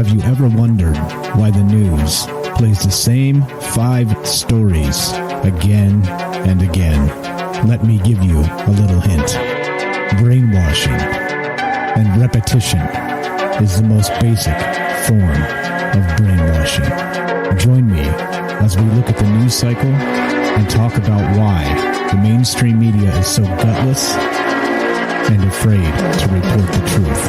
Have you ever wondered why the news plays the same 5 stories again and again? Let me give you a little hint. Brainwashing and repetition is the most basic form of brainwashing. Join me as we look at the news cycle and talk about why the mainstream media is so gutless and afraid to report the truth.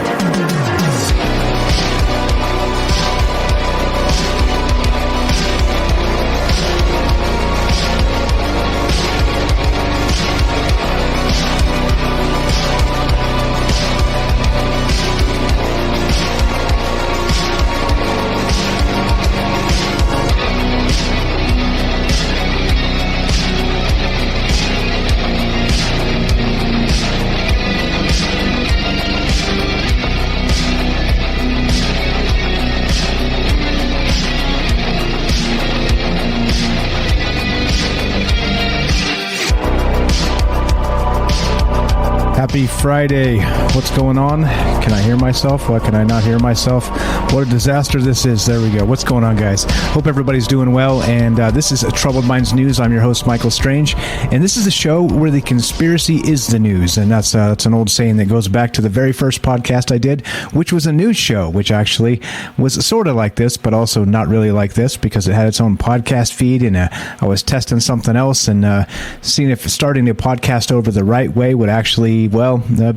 Happy Friday. What's going on? Can I hear myself? Why can I not hear myself? What a disaster this is. There we go. What's going on, guys? Hope everybody's doing well. And this is Troubled Minds News. I'm your host, Michael Strange. And this is a show where the conspiracy is the news. And that's an old saying that goes back to the very first podcast I did, which was a news show, which actually was sort of like this, but also not really like this because it had its own podcast feed. And I was testing something else and seeing if starting a podcast over the right way would actually,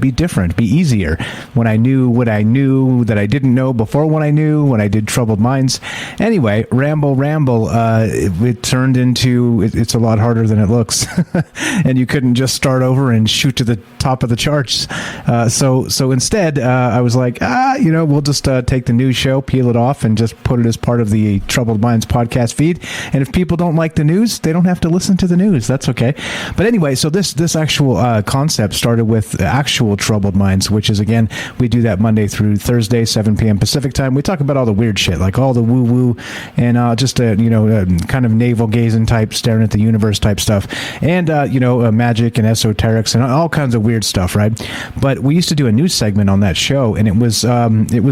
be different, be easier. When I knew what I knew that I didn't know before when I did Troubled Minds. Anyway, ramble. It turned into, it's a lot harder than it looks. And you couldn't just start over and shoot to the top of the charts. So instead, I was like, we'll just take the news show, peel it off, and just put it as part of the Troubled Minds podcast feed. And if people don't like the news, they don't have to listen to the news. That's okay. But anyway, so this actual concept started with actual Troubled Minds, which is, again, we do that Monday through Thursday, 7 p.m. Pacific time. We talk about all the weird shit, like all the woo-woo and just kind of navel-gazing type, staring at the universe type stuff, and magic and esoterics and all kinds of weird stuff, right? But we used to do a news segment on that show, and it was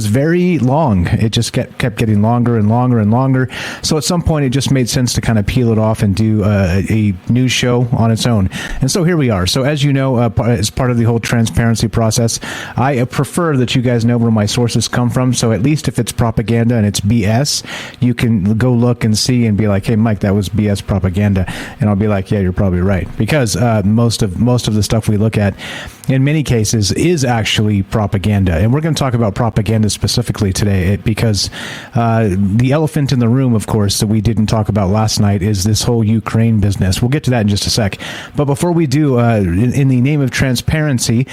very long. It just kept getting longer and longer and longer. So at some point, it just made sense to kind of peel it off and do a news show on its own. And so here we are. So as you know, as part of the whole transparency process, I prefer that you guys know where my sources come from. So at least if it's propaganda and it's BS, you can go look and see and be like, hey, Mike, that was BS propaganda. And I'll be like, yeah, you're probably right. Because most of the stuff we look at in many cases is actually propaganda. And we're going to talk about propaganda specifically today because the elephant in the room, of course, that we didn't talk about last night is this whole Ukraine business. We'll get to that in just a sec. But before we do, in the name of transparency,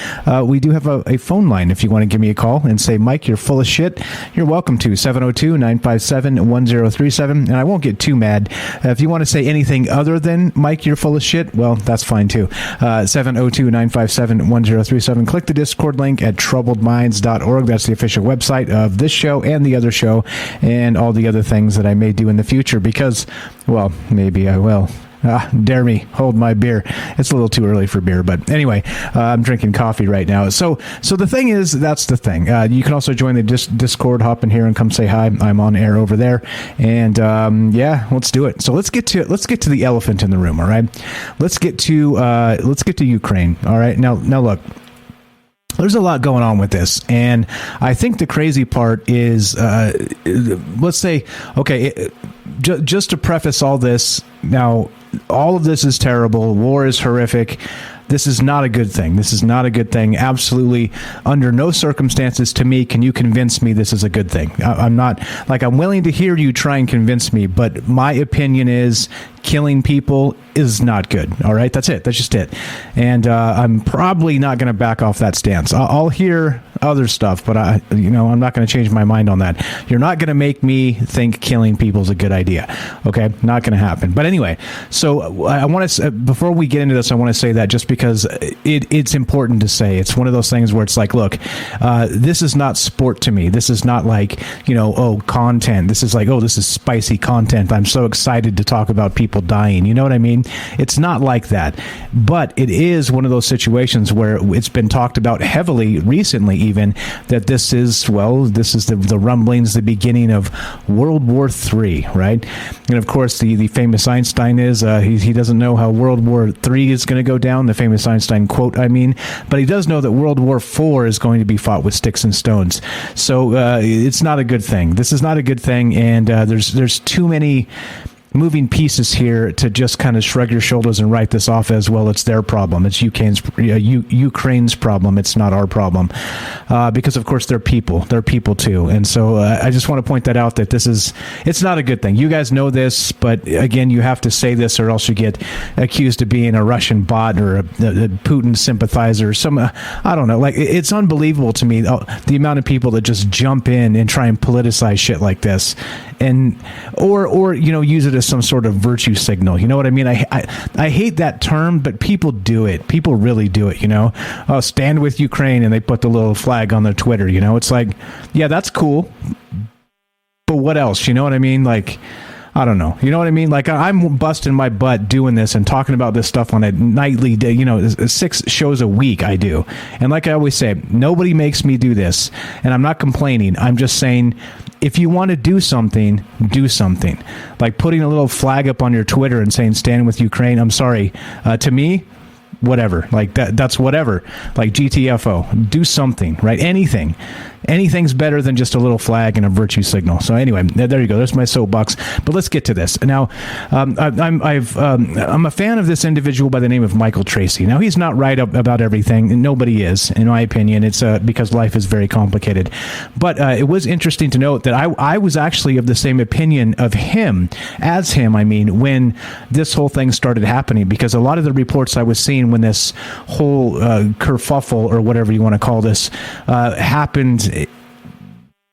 we do have a phone line. If you want to give me a call and say, Mike, you're full of shit, you're welcome to 702-957-1037. And I won't get too mad. If you want to say anything other than, Mike, you're full of shit, well, that's fine too. 702-957-1037. Click the Discord link at troubledminds.org. That's the official website of this show and the other show and all the other things that I may do in the future because, well, maybe I will. Dare me, hold my beer. It's a little too early for beer, but anyway, I'm drinking coffee right now. So the thing is, that's the thing. You can also join the Discord, hop in here and come say hi. I'm on air over there, and let's do it. So let's get to the elephant in the room. All right, let's get to Ukraine. All right, now look. There's a lot going on with this, and I think the crazy part is, let's say, okay, just to preface all this, now, all of this is terrible. War is horrific. This is not a good thing. This is not a good thing. Absolutely, under no circumstances to me can you convince me this is a good thing. I'm not, I'm willing to hear you try and convince me, but my opinion is killing people is not good. All right, that's it. That's just it. And I'm probably not going to back off that stance. I'll hear other stuff, but I'm not going to change my mind on that. You're not going to make me think killing people is a good idea. Okay, not going to happen. But anyway, so I want to, before we get into this, I want to say that just because it's important to say, it's one of those things where it's like, look, this is not sport to me. This is not like, content. This is like, oh, this is spicy content. I'm so excited to talk about people people dying. You know what I mean? It's not like that. But it is one of those situations where it's been talked about heavily recently even that this is the rumblings, the beginning of World War III, right? And of course, the famous Einstein is, he doesn't know how World War III is going to go down, the famous Einstein quote, I mean, but he does know that World War IV is going to be fought with sticks and stones. So it's not a good thing. This is not a good thing, and there's too many moving pieces here to just kind of shrug your shoulders and write this off as, well, it's their problem. It's Ukraine's problem. It's not our problem. Because, of course, they're people. They're people, too. And so I just want to point that out, that it's not a good thing. You guys know this, but, again, you have to say this or else you get accused of being a Russian bot or a Putin sympathizer. I don't know. Like, it's unbelievable to me, the amount of people that just jump in and try and politicize shit like this. Or use it as some sort of virtue signal. You know what I mean? I hate that term, but people do it. People really do it, Oh, stand with Ukraine, and they put the little flag on their Twitter, It's like, yeah, that's cool. But what else? You know what I mean? Like, I don't know. You know what I mean? Like, I'm busting my butt doing this and talking about this stuff on a nightly day, 6 shows a week I do. And like I always say, nobody makes me do this. And I'm not complaining. I'm just saying, if you want to do something, do something. Like putting a little flag up on your Twitter and saying, stand with Ukraine. I'm sorry. To me, whatever. Like that's whatever. Like GTFO. Do something, right? Anything's better than just a little flag and a virtue signal. So anyway, there you go. There's my soapbox. But let's get to this. Now, I'm a fan of this individual by the name of Michael Tracy. Now, he's not right about everything, and nobody is, in my opinion. It's because life is very complicated. But it was interesting to note that I was actually of the same opinion of him, when this whole thing started happening, because a lot of the reports I was seeing when this whole kerfuffle, or whatever you want to call this, happened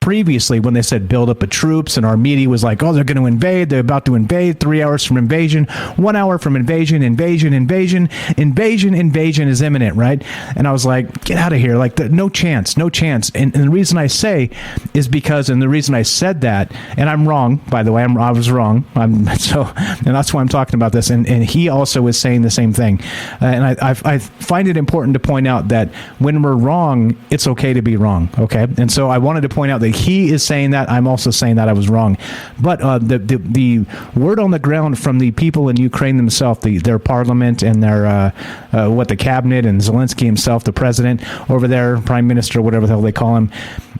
previously, when they said build up of troops, and our media was like, oh, they're going to invade, they're about to invade, 3 hours from invasion, 1 hour from invasion is imminent, right? And I was like, get out of here, like, no chance. And the reason I say is because, and the reason I said that, and I'm wrong, by the way, I was wrong, and that's why I'm talking about this, and he also is saying the same thing, and I find it important to point out that when we're wrong, it's okay to be wrong, okay? And so I wanted to point out that he is saying that. I'm also saying that I was wrong. But the word on the ground from the people in Ukraine themselves, their parliament and their the cabinet, and Zelensky himself, the president over there, prime minister, whatever the hell they call him,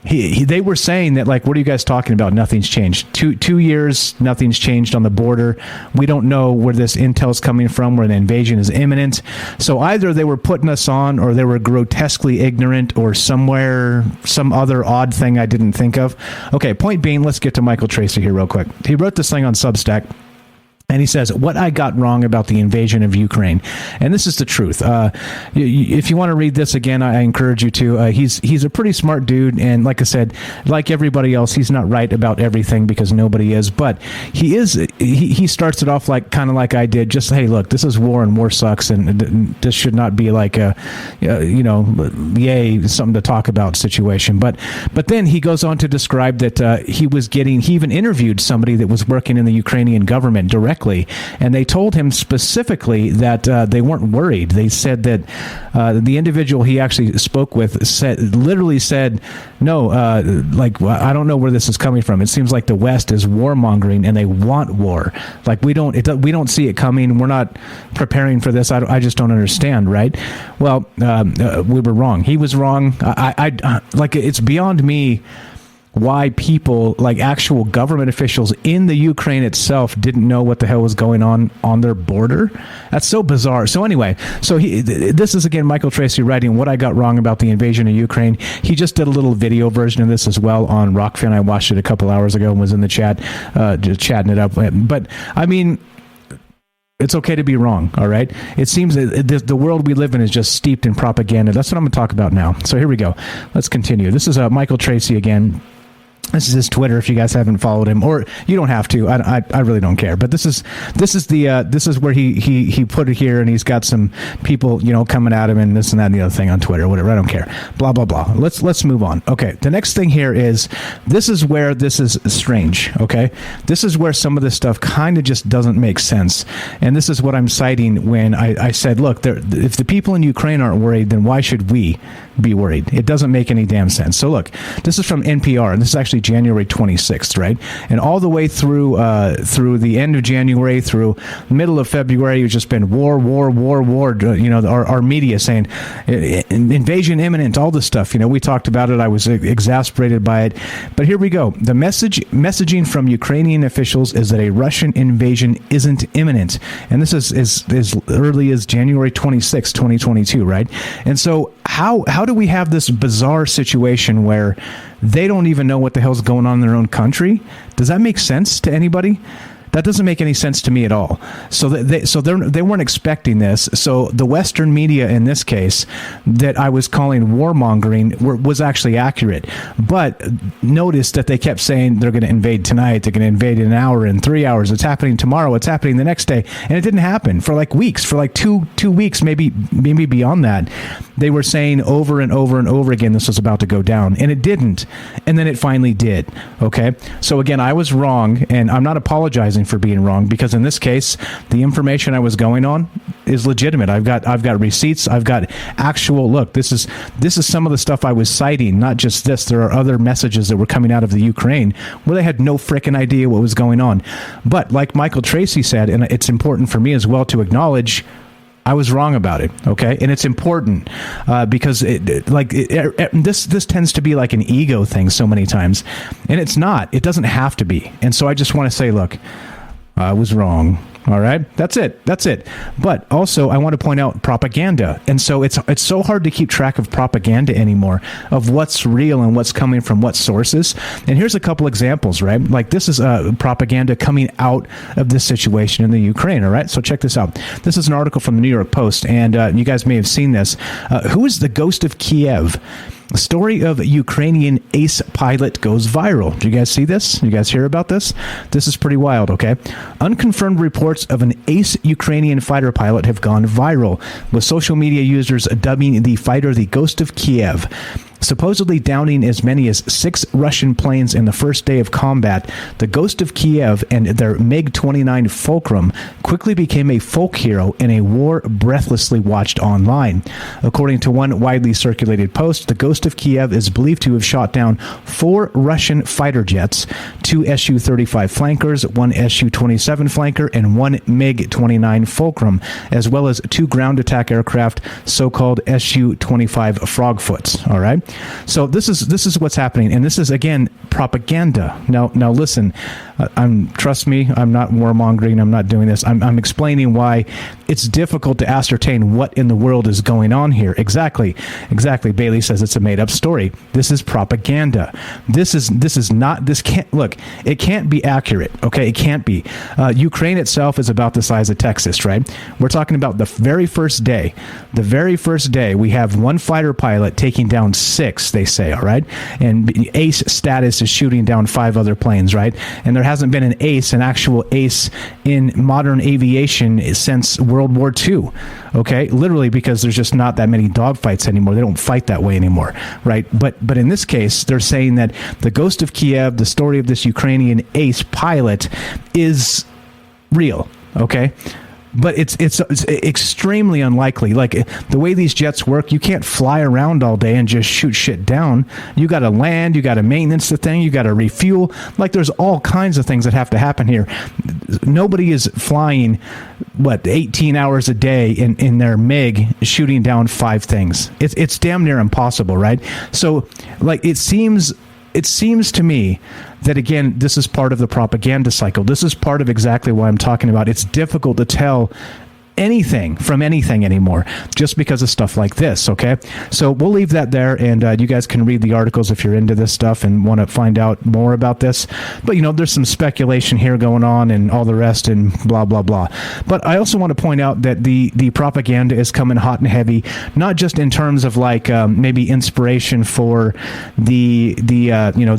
they were saying that, like, what are you guys talking about? Nothing's changed. Two years, nothing's changed on the border. We don't know where this intel's coming from, where the invasion is imminent. So either they were putting us on, or they were grotesquely ignorant, or some other odd thing I didn't think of. Okay, point being, let's get to Michael Tracy here real quick. He wrote this thing on Substack. And he says, what I got wrong about the invasion of Ukraine. And this is the truth. If you want to read this again, I encourage you to. He's a pretty smart dude. And like I said, like everybody else, he's not right about everything, because nobody is. But he starts it off kind of like I did. Just, hey, look, this is war, and war sucks. And this should not be like something to talk about situation. But then he goes on to describe that he even interviewed somebody that was working in the Ukrainian government directly. And they told him specifically that they weren't worried. They said that the individual he actually spoke with literally said, no, I don't know where this is coming from. It seems like the West is warmongering, and they want war. Like, we don't see it coming. We're not preparing for this. I just don't understand, right? Well, we were wrong. He was wrong. It's beyond me why people, like actual government officials in the Ukraine itself, didn't know what the hell was going on their border. That's so bizarre. So anyway, this is again Michael Tracy writing what I got wrong about the invasion of Ukraine. He just did a little video version of this as well on Rockfin. I watched it a couple hours ago and was in the chat, just chatting it up. But I mean, it's okay to be wrong, all right? It seems that the world we live in is just steeped in propaganda. That's what I'm going to talk about now. So here we go. Let's continue. This is Michael Tracy again. This is his Twitter. If you guys haven't followed him, or you don't have to, I really don't care. But this is where he put it here, and he's got some people coming at him and this and that and the other thing on Twitter, whatever. I don't care. Blah blah blah. Let's move on. Okay, the next thing here is this is where this is strange. Okay, this is where some of this stuff kind of just doesn't make sense, and this is what I'm citing when I said, look, if the people in Ukraine aren't worried, then why should we be worried? It doesn't make any damn sense. So look, this is from NPR, and this is actually January 26th, right? And all the way through the end of January, through middle of February, it's just been war. Our media saying invasion imminent, all this stuff. We talked about it. I was exasperated by it. But here we go. The messaging from Ukrainian officials is that a Russian invasion isn't imminent. And this is as early as January 26, 2022, right? And so how do we have this bizarre situation where they don't even know what the hell's going on in their own country? Does that make sense to anybody? That doesn't make any sense to me at all. So they weren't expecting this. So the Western media in this case that I was calling warmongering was actually accurate. But notice that they kept saying they're going to invade tonight, they're going to invade in an hour, in 3 hours, it's happening tomorrow, it's happening the next day. And it didn't happen for like weeks, for like two weeks, maybe beyond that. They were saying over and over and over again this was about to go down, and it didn't. And then it finally did. Okay? So again, I was wrong, and I'm not apologizing for being wrong, because in this case, the information I was going on is legitimate. I've got receipts. I've got actual look. This is some of the stuff I was citing. Not just this. There are other messages that were coming out of the Ukraine where they had no frickin' idea what was going on. But like Michael Tracy said, and it's important for me as well to acknowledge, I was wrong about it, okay? And it's important because this tends to be like an ego thing so many times, and it's not. It doesn't have to be. And so I just want to say, look, I was wrong. All right, that's it. But also, I want to point out propaganda, and so it's so hard to keep track of propaganda anymore, of what's real and what's coming from what sources. And here's a couple examples, right? Like this is propaganda coming out of this situation in the Ukraine. All right, so check this out. This is an article from the New York Post, and you guys may have seen this. Who is the ghost of Kiev? The story of Ukrainian ace pilot goes viral. Do you guys see this? You guys hear about this? This is pretty wild, okay? Unconfirmed reports of an ace Ukrainian fighter pilot have gone viral, with social media users dubbing the fighter the Ghost of Kiev. Supposedly downing as many as 6 Russian planes in the first day of combat, the Ghost of Kiev and their MiG-29 Fulcrum quickly became a folk hero in a war breathlessly watched online. According to one widely circulated post, the Ghost of Kiev is believed to have shot down 4 Russian fighter jets, 2 Su-35 flankers, 1 Su-27 flanker, and 1 MiG-29 Fulcrum, as well as 2 ground attack aircraft, so-called Su-25 Frogfoots. All right? So this is what's happening, and this is again propaganda. Now listen, trust me, I'm not warmongering. I'm not doing this. I'm explaining why it's difficult to ascertain what in the world is going on here. Exactly. Bailey says it's a made-up story. This is propaganda. This can't be accurate. Okay, it can't be. Ukraine itself is about the size of Texas, right? We're talking about the very first day. The very first day, we have one fighter pilot taking down 6, they say, all right? And ace status is shooting down 5 other planes, right? And there hasn't been an actual ace in modern aviation since World War II, okay? Literally, because there's just not that many dogfights anymore. They don't fight that way anymore, right? But in this case, they're saying that the Ghost of Kiev, the story of this Ukrainian ace pilot, is real, okay? But it's extremely unlikely. Like the way these jets work, you can't fly around all day and just shoot shit down. You got to land, you got to maintenance the thing, you got to refuel. Like there's all kinds of things that have to happen here. Nobody is flying 18 hours a day in their MiG shooting down 5 things. It's damn near impossible, right? So like it seems to me that, again, this is part of the propaganda cycle. This is part of exactly what I'm talking about. It's difficult to tell anything from anything anymore just because of stuff like this. Okay, so we'll leave that there, and you guys can read the articles if you're into this stuff and want to find out more about this. But there's some speculation here going on and all the rest and blah blah blah. But I also want to point out that the propaganda is coming hot and heavy, not just in terms of like maybe inspiration for the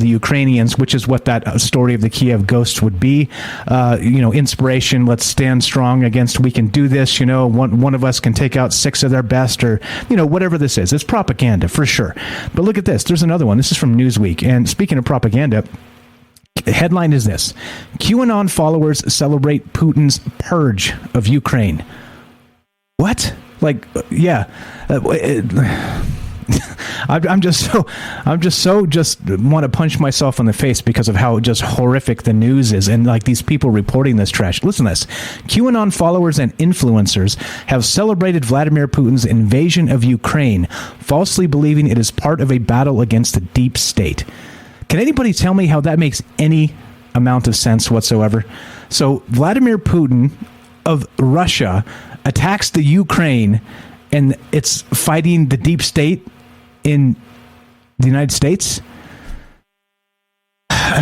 Ukrainians, which is what that story of the Kiev ghost would be. Inspiration. Let's stand strong against. We can do this. One of us can take out 6 of their best, or whatever this is. It's propaganda for sure. But look at this. There's another one. This is from Newsweek. And speaking of propaganda, the headline is this: QAnon followers celebrate Putin's purge of Ukraine. What? Like, yeah. I'm just want to punch myself in the face because of how just horrific the news is, and like these people reporting this trash. Listen to this. QAnon followers and influencers have celebrated Vladimir Putin's invasion of Ukraine, falsely believing it is part of a battle against the deep state. Can anybody tell me how that makes any amount of sense whatsoever? So Vladimir Putin of Russia attacks the Ukraine, and it's fighting the deep state in the United States.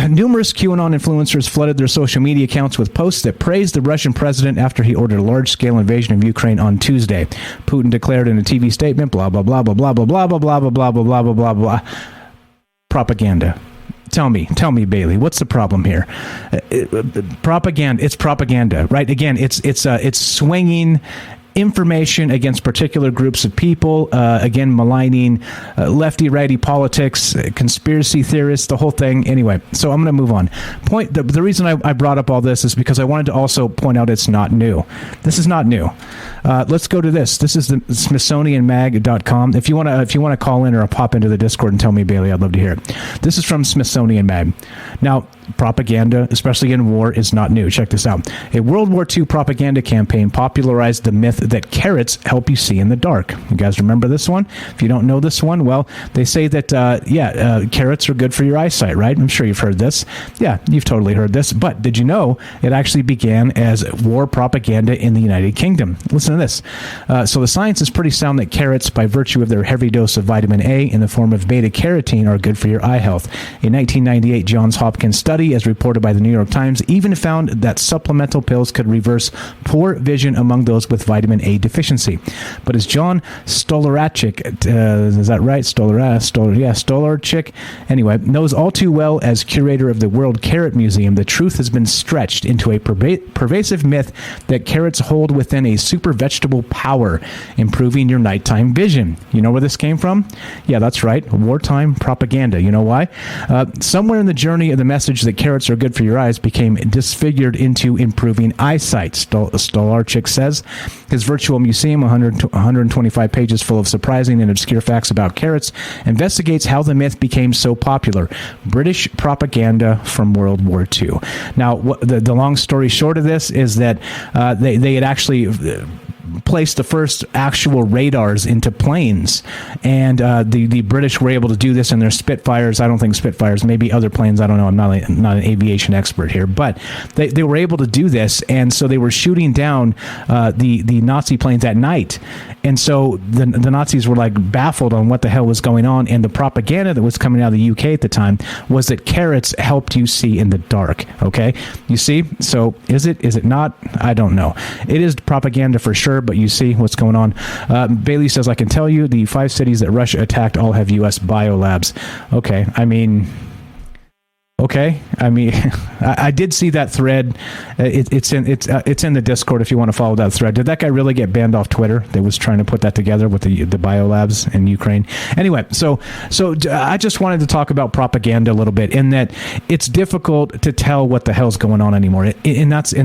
Numerous QAnon influencers flooded their social media accounts with posts that praised the Russian president after he ordered a large-scale invasion of Ukraine on Tuesday. Putin declared in a TV statement, blah, blah, blah, blah, blah, blah, blah, blah, blah, blah, blah, blah, blah, blah, blah, blah. Propaganda. Tell me, Bailey, what's the problem here? Propaganda. It's propaganda, right? Again, it's swinging information against particular groups of people, again, maligning lefty-righty politics, conspiracy theorists, the whole thing. Anyway, so I'm going to move on. The reason I brought up all this is because I wanted to also point out it's not new. This is not new. Let's go to this. This is the SmithsonianMag.com. If you want to call in or pop into the Discord and tell me, Bailey, I'd love to hear it. This is from Smithsonian Mag. Now, propaganda, especially in war, is not new. Check this out. A World War II propaganda campaign popularized the myth that carrots help you see in the dark. You guys remember this one? If you don't know this one, well, they say that, carrots are good for your eyesight, right? I'm sure you've heard this. Yeah, you've totally heard this. But did you know it actually began as war propaganda in the United Kingdom? Listen to this. So the science is pretty sound that carrots, by virtue of their heavy dose of vitamin A in the form of beta-carotene, are good for your eye health. A 1998 Johns Hopkins study, as reported by the New York Times, even found that supplemental pills could reverse poor vision among those with vitamin A deficiency. But as John Stolarczyk, is that right? Stolarczyk, anyway, knows all too well as curator of the World Carrot Museum, the truth has been stretched into a pervasive myth that carrots hold within a super vegetable power, improving your nighttime vision. You know where this came from? Yeah, that's right. Wartime propaganda. You know why? Somewhere in the journey of the message that carrots are good for your eyes became disfigured into improving eyesight, Stolarczyk says. His virtual museum, 125 pages full of surprising and obscure facts about carrots, investigates how the myth became so popular. British propaganda from World War II. Now, the long story short of this is that they had actually placed the first actual radars into planes, and the British were able to do this in their Spitfires. I don't think Spitfires, maybe other planes, I don't know, I'm not an aviation expert here, but they were able to do this, and so they were shooting down the Nazi planes at night, and so the Nazis were like baffled on what the hell was going on, and the propaganda that was coming out of the UK at the time was that carrots helped you see in the dark. Okay, you see? So is it not? I don't know. It is propaganda for sure, but you see what's going on. Bailey says, I can tell you the 5 cities that Russia attacked all have U.S. biolabs. Okay, I mean, I did see that thread. It's in the Discord if you want to follow that thread. Did that guy really get banned off Twitter? That was trying to put that together with the biolabs in Ukraine. Anyway, so I just wanted to talk about propaganda a little bit, in that it's difficult to tell what the hell's going on anymore, and that's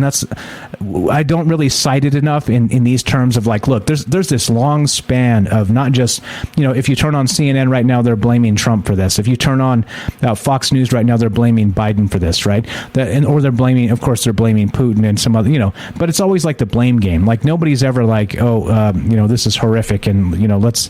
I don't really cite it enough in these terms of like, look, there's this long span of not just, if you turn on CNN right now, they're blaming Trump for this. If you turn on Fox News right now, they're blaming blaming Biden for this, right? Or they're blaming Putin and some other, but it's always like the blame game. Like nobody's ever like, this is horrific, and let's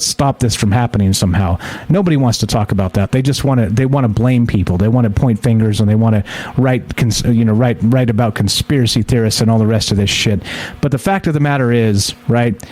stop this from happening somehow. Nobody wants to talk about that. They just want to blame people. They want to point fingers, and they want to write about conspiracy theorists and all the rest of this shit. But the fact of the matter is, right,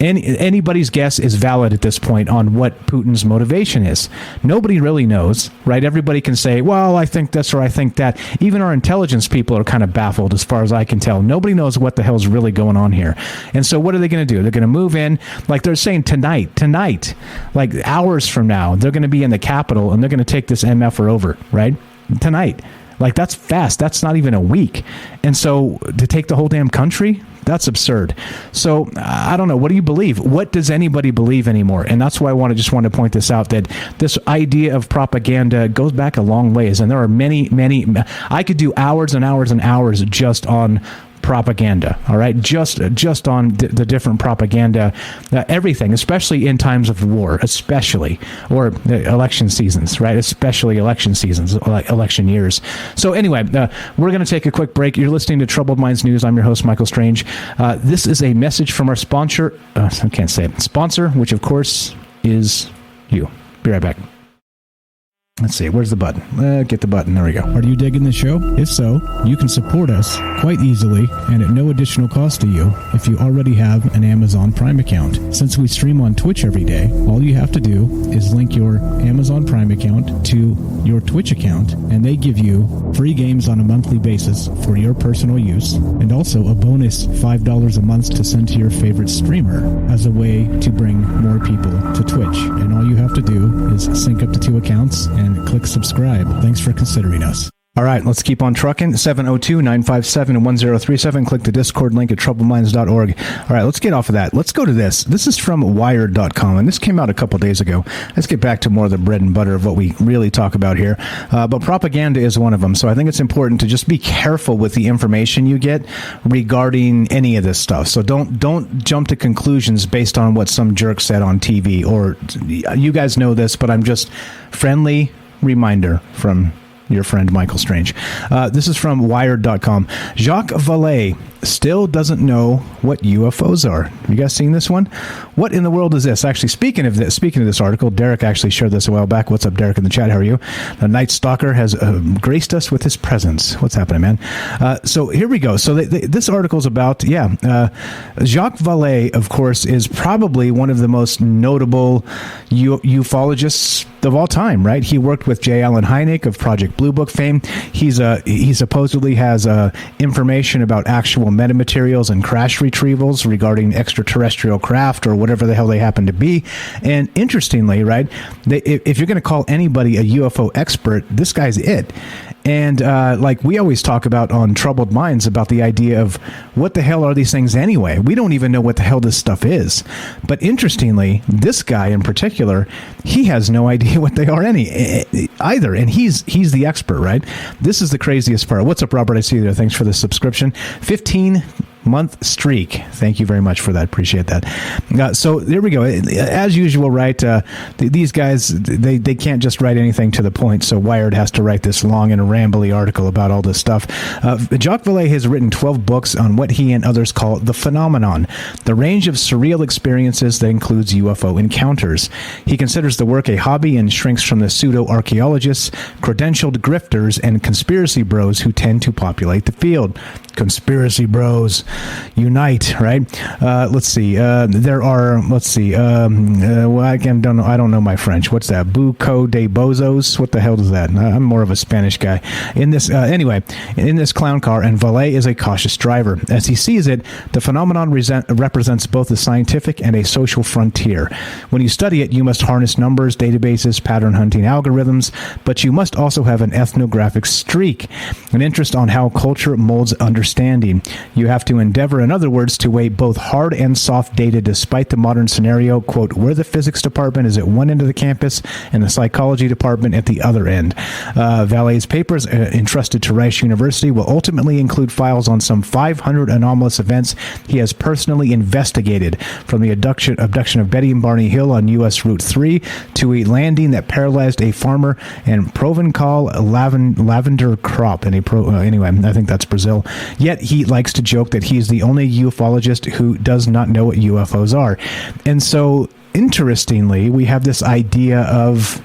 anybody's guess is valid at this point on what Putin's motivation is. Nobody really knows, right? Everybody can say, well, I think this or I think that. Even our intelligence people are kind of baffled as far as I can tell. Nobody knows what the hell's really going on here. And so what are they going to do? They're going to move in, like they're saying tonight, like hours from now, they're going to be in the Capitol and they're going to take this MFR over, right? Tonight. Like, that's fast. That's not even a week. And so to take the whole damn country, that's absurd. So I don't know. What do you believe? What does anybody believe anymore? And that's why I just want to point this out, that this idea of propaganda goes back a long ways. And there are many, I could do hours and hours and hours just on propaganda, all right, just on the different propaganda, everything, especially in times of war, or election seasons, right? Especially election seasons, election years. So anyway, we're going to take a quick break. You're listening to Troubled Minds News. I'm your host, Michael Strange. This is a message from our sponsor, which of course is you. Be right back. Let's see, where's the button? Get the button. There we go. Are you digging the show? If so, you can support us quite easily and at no additional cost to you if you already have an Amazon Prime account. Since we stream on Twitch every day, all you have to do is link your Amazon Prime account to your Twitch account, and they give you free games on a monthly basis for your personal use, and also a bonus $5 a month to send to your favorite streamer as a way to bring more people to Twitch. And all you have to do is sync up the two accounts and click subscribe. Thanks for considering us. All right, let's keep on trucking. 702-957-1037. Click the Discord link at troubleminds.org. All right, let's get off of that. Let's go to this. This is from Wired.com, and this came out a couple days ago. Let's get back to more of the bread and butter of what we really talk about here. But propaganda is one of them, so I think it's important to just be careful with the information you get regarding any of this stuff. So don't jump to conclusions based on what some jerk said on TV, or you guys know this, but I'm just friendly reminder from your friend Michael Strange. This is from Wired.com. Jacques Vallée still doesn't know what UFOs are. Have you guys seen this one? What in the world is this? Actually, speaking of this article, Derek actually shared this a while back. What's up, Derek, in the chat? How are you? The Night Stalker has graced us with his presence. What's happening, man? So here we go. So this article is about, Jacques Vallée, of course, is probably one of the most notable ufologists of all time, right? He worked with J. Allen Hynek of Project Blue Book fame. He supposedly has information about actual metamaterials and crash retrievals regarding extraterrestrial craft or whatever the hell they happen to be. And interestingly, right, if you're going to call anybody a UFO expert, this guy's it. And like we always talk about on Troubled Minds about the idea of what the hell are these things anyway? We don't even know what the hell this stuff is. But interestingly, this guy in particular, he has no idea what they are either. And he's the expert, right? This is the craziest part. What's up, Robert? I see you there. Thanks for the subscription. 15-month streak. Thank you very much for that. Appreciate that. So there we go. As usual, right? These guys, they can't just write anything to the point. So Wired has to write this long and rambly article about all this stuff. Jacques Vallée has written 12 books on what he and others call the phenomenon, the range of surreal experiences that includes UFO encounters. He considers the work a hobby and shrinks from the pseudo-archaeologists, credentialed grifters, and conspiracy bros who tend to populate the field. Conspiracy bros unite, right? Let's see. There are. Let's see. Well, I don't know my French. What's that? Buco de bozos. What the hell is that? I'm more of a Spanish guy. In this, anyway, in this clown car, and Vallée is a cautious driver. As he sees it, the phenomenon represents both a scientific and a social frontier. When you study it, you must harness numbers, databases, pattern hunting algorithms, but you must also have an ethnographic streak, an interest on how culture molds understanding. You have to endeavor, in other words, to weigh both hard and soft data despite the modern scenario, quote, where the physics department is at one end of the campus and the psychology department at the other end. Vallet's papers, entrusted to Rice University, will ultimately include files on some 500 anomalous events he has personally investigated, from the abduction of Betty and Barney Hill on U.S. Route 3 to a landing that paralyzed a farmer and Provencal lavender crop. Anyway, I think that's Brazil. Yet he likes to joke that he's the only ufologist who does not know what UFOs are. And so, interestingly, we have this idea of,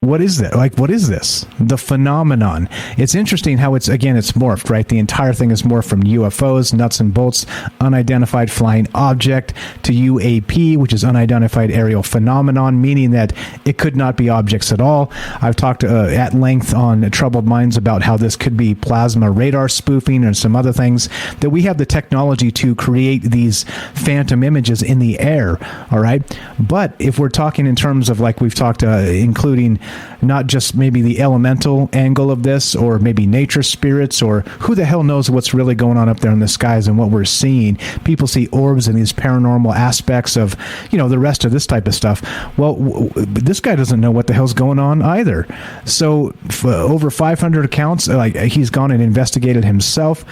what is that? Like, what is this? The phenomenon. It's interesting how it's morphed, right? The entire thing is morphed from UFOs, nuts and bolts, unidentified flying object, to UAP, which is unidentified aerial phenomenon, meaning that it could not be objects at all. I've talked at length on Troubled Minds about how this could be plasma radar spoofing and some other things, that we have the technology to create these phantom images in the air, all right? But if we're talking in terms of, like we've talked, including not just maybe the elemental angle of this, or maybe nature spirits, or who the hell knows what's really going on up there in the skies and what we're seeing. People see orbs and these paranormal aspects of, the rest of this type of stuff. Well, this guy doesn't know what the hell's going on either. So over 500 accounts, like, he's gone and investigated himself.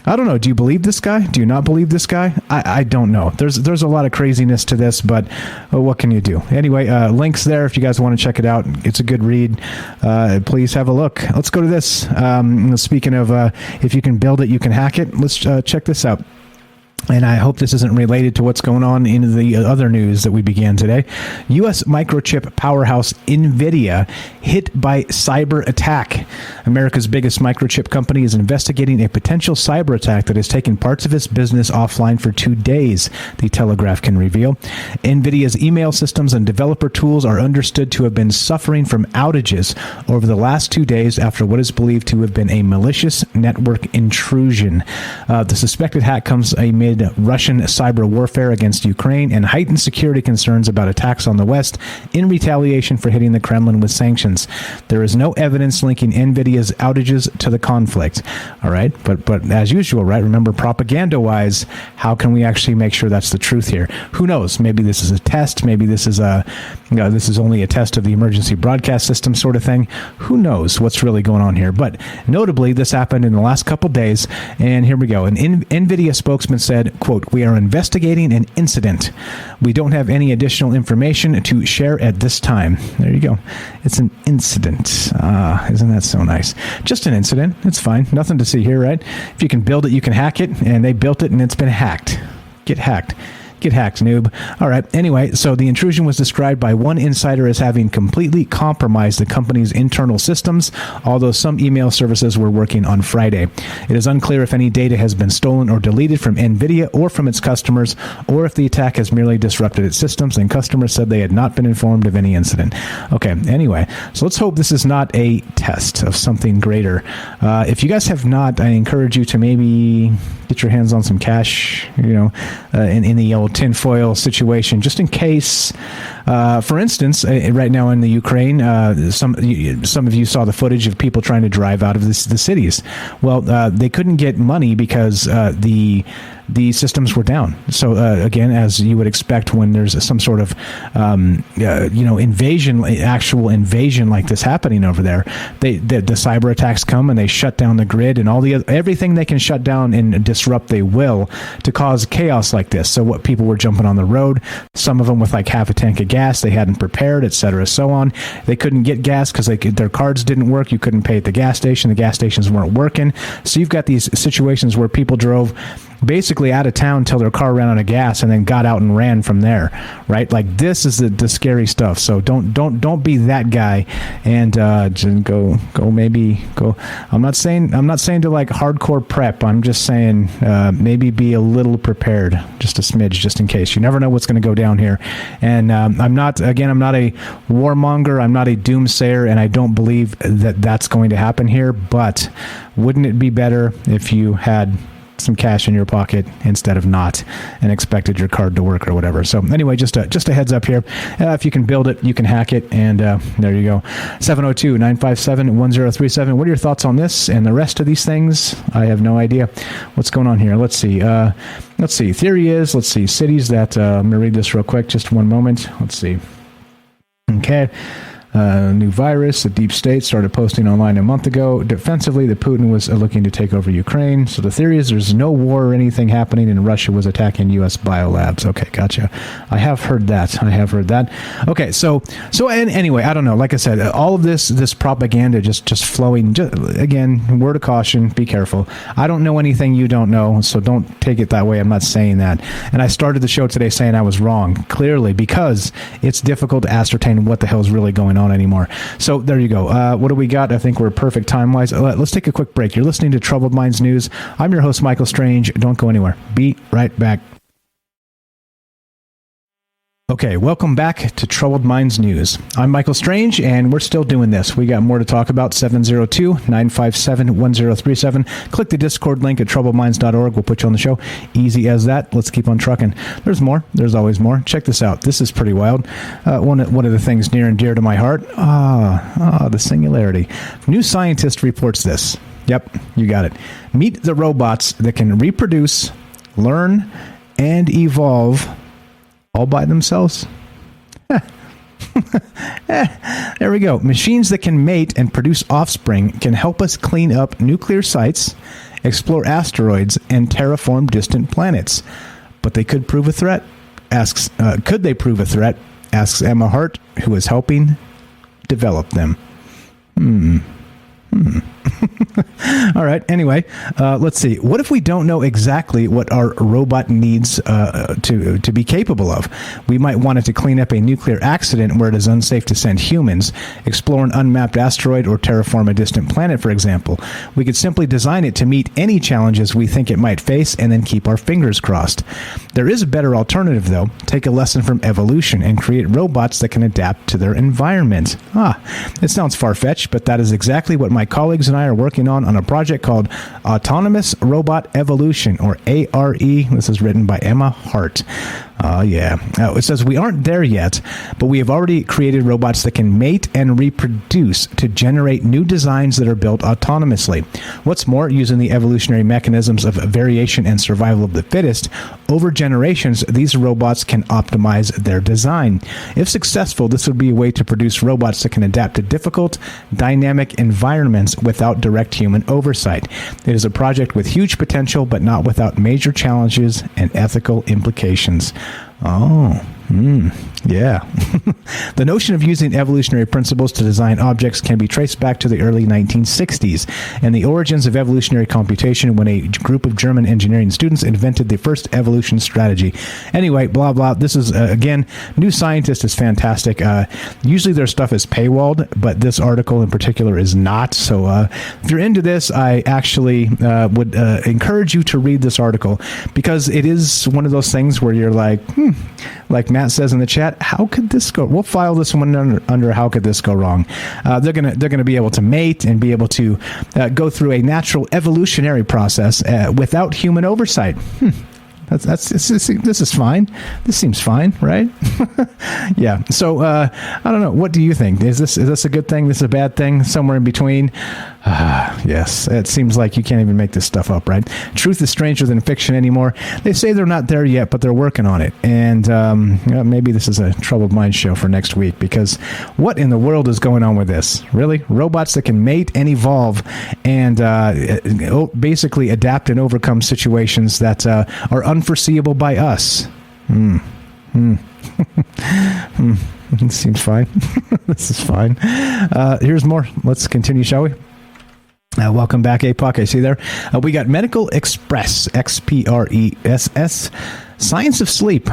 I don't know. Do you believe this guy? Do you not believe this guy? I don't know. There's a lot of craziness to this, but what can you do? Anyway, links there if you guys want to check it out. It's a good read. Please have a look. Let's go to this. Speaking of if you can build it, you can hack it. Let's check this out. And I hope this isn't related to what's going on in the other news that we began today. U.S. microchip powerhouse NVIDIA hit by cyber attack. America's biggest microchip company is investigating a potential cyber attack that has taken parts of its business offline for 2 days, the Telegraph can reveal. NVIDIA's email systems and developer tools are understood to have been suffering from outages over the last 2 days after what is believed to have been a malicious network intrusion. The suspected hack comes amid Russian cyber warfare against Ukraine and heightened security concerns about attacks on the West in retaliation for hitting the Kremlin with sanctions. There is no evidence linking NVIDIA's outages to the conflict. All right, but as usual, right? Remember, propaganda-wise, how can we actually make sure that's the truth here? Who knows? Maybe this is a test. Maybe this is this is only a test of the emergency broadcast system sort of thing. Who knows what's really going on here? But notably, this happened in the last couple days, and here we go. An NVIDIA spokesman said, quote, "We are investigating an incident. We don't have any additional information to share at this time." There you go. It's an incident. Isn't that so nice? Just an incident. It's fine. Nothing to see here, right? If you can build it, you can hack it, and they built it, and it's been hacked. Get hacked. Get hacked, noob. All right. Anyway, so the intrusion was described by one insider as having completely compromised the company's internal systems, although some email services were working on Friday. It is unclear if any data has been stolen or deleted from NVIDIA or from its customers, or if the attack has merely disrupted its systems, and customers said they had not been informed of any incident. Okay. Anyway, so let's hope this is not a test of something greater. If you guys have not, I encourage you to maybe get your hands on some cash, in the old tinfoil situation, just in case. For instance, right now in the Ukraine, some of you saw the footage of people trying to drive out of the cities. Well, they couldn't get money because the systems were down. So again, as you would expect when there's some sort of invasion, actual invasion like this happening over there, the cyber attacks come and they shut down the grid and everything they can shut down and disrupt they will, to cause chaos like this. So what people were jumping on the road, some of them with like half a tank of gas they hadn't prepared, etc., so on. They couldn't get gas because their cards didn't work. You couldn't pay at the gas station. The gas stations weren't working. So you've got these situations where people drove basically out of town till their car ran out of gas and then got out and ran from there, right? Like, this is the scary stuff. So don't be that guy and just go. I'm not saying to like hardcore prep. I'm just saying maybe be a little prepared, just a smidge, just in case. You never know what's going to go down here. And I'm not a warmonger. I'm not a doomsayer, and I don't believe that that's going to happen here. But wouldn't it be better if you had some cash in your pocket instead of not, and expected your card to work or whatever. So anyway, just a heads up here. If you can build it, you can hack it, and there you go. 702-957-1037. What are your thoughts on this and the rest of these things? I have no idea what's going on here. Let's see. Theory is, cities that, I'm going to read this real quick, just one moment. Let's see. Okay. New virus. The deep state started posting online a month ago. Defensively, that Putin was looking to take over Ukraine. So the theory is there's no war or anything happening, and Russia was attacking U.S. biolabs. Okay, gotcha. I have heard that. Okay, so anyway, I don't know. Like I said, all of this propaganda just flowing. Again, word of caution: be careful. I don't know anything you don't know, so don't take it that way. I'm not saying that. And I started the show today saying I was wrong, clearly, because it's difficult to ascertain what the hell is really going on anymore. So there you go. What do we got? I think we're perfect time-wise. Let's take a quick break. You're listening to Troubled Minds News. I'm your host, Michael Strange. Don't go anywhere. Be right back. Okay, welcome back to Troubled Minds News. I'm Michael Strange, and we're still doing this. We got more to talk about. 702-957-1037. Click the Discord link at troubledminds.org. We'll put you on the show. Easy as that. Let's keep on trucking. There's more. There's always more. Check this out. This is pretty wild. One of the things near and dear to my heart. The singularity. New Scientist reports this. Yep, you got it. Meet the robots that can reproduce, learn, and evolve all by themselves? There we go. Machines that can mate and produce offspring can help us clean up nuclear sites, explore asteroids, and terraform distant planets. But they could prove a threat? Could they prove a threat? Asks Emma Hart, who is helping develop them. All right. Anyway, let's see. What if we don't know exactly what our robot needs to be capable of? We might want it to clean up a nuclear accident where it is unsafe to send humans, explore an unmapped asteroid, or terraform a distant planet, for example. We could simply design it to meet any challenges we think it might face and then keep our fingers crossed. There is a better alternative, though. Take a lesson from evolution and create robots that can adapt to their environment. It sounds far-fetched, but that is exactly what my colleagues and I are working on a project called Autonomous Robot Evolution, or ARE. This is written by Emma Hart. It says we aren't there yet, but we have already created robots that can mate and reproduce to generate new designs that are built autonomously. What's more, using the evolutionary mechanisms of variation and survival of the fittest, over generations, these robots can optimize their design. If successful, this would be a way to produce robots that can adapt to difficult, dynamic environments without direct human oversight. It is a project with huge potential, but not without major challenges and ethical implications. Yeah. The notion of using evolutionary principles to design objects can be traced back to the early 1960s and the origins of evolutionary computation, when a group of German engineering students invented the first evolution strategy. Anyway, blah, blah. This is, again, New Scientist is fantastic. Usually their stuff is paywalled, but this article in particular is not. So if you're into this, I actually would encourage you to read this article, because it is one of those things where you're like Matt says in the chat, how could this go? We'll file this one under how could this go wrong? They're gonna be able to mate and be able to go through a natural evolutionary process without human oversight. This is fine. This seems fine, right? Yeah. So I don't know. What do you think? Is this a good thing? This is a bad thing? Somewhere in between? Yes. It seems like you can't even make this stuff up, right? Truth is stranger than fiction anymore. They say they're not there yet, but they're working on it. And maybe this is a Troubled Minds show for next week, because what in the world is going on with this? Really? Robots that can mate and evolve and basically adapt and overcome situations that are unforeseeable by us. This seems fine. This is fine. Here's more. Let's continue, shall we? Welcome back, APOC. I see there. We got Medical Express, XPRESS, Science of Sleep.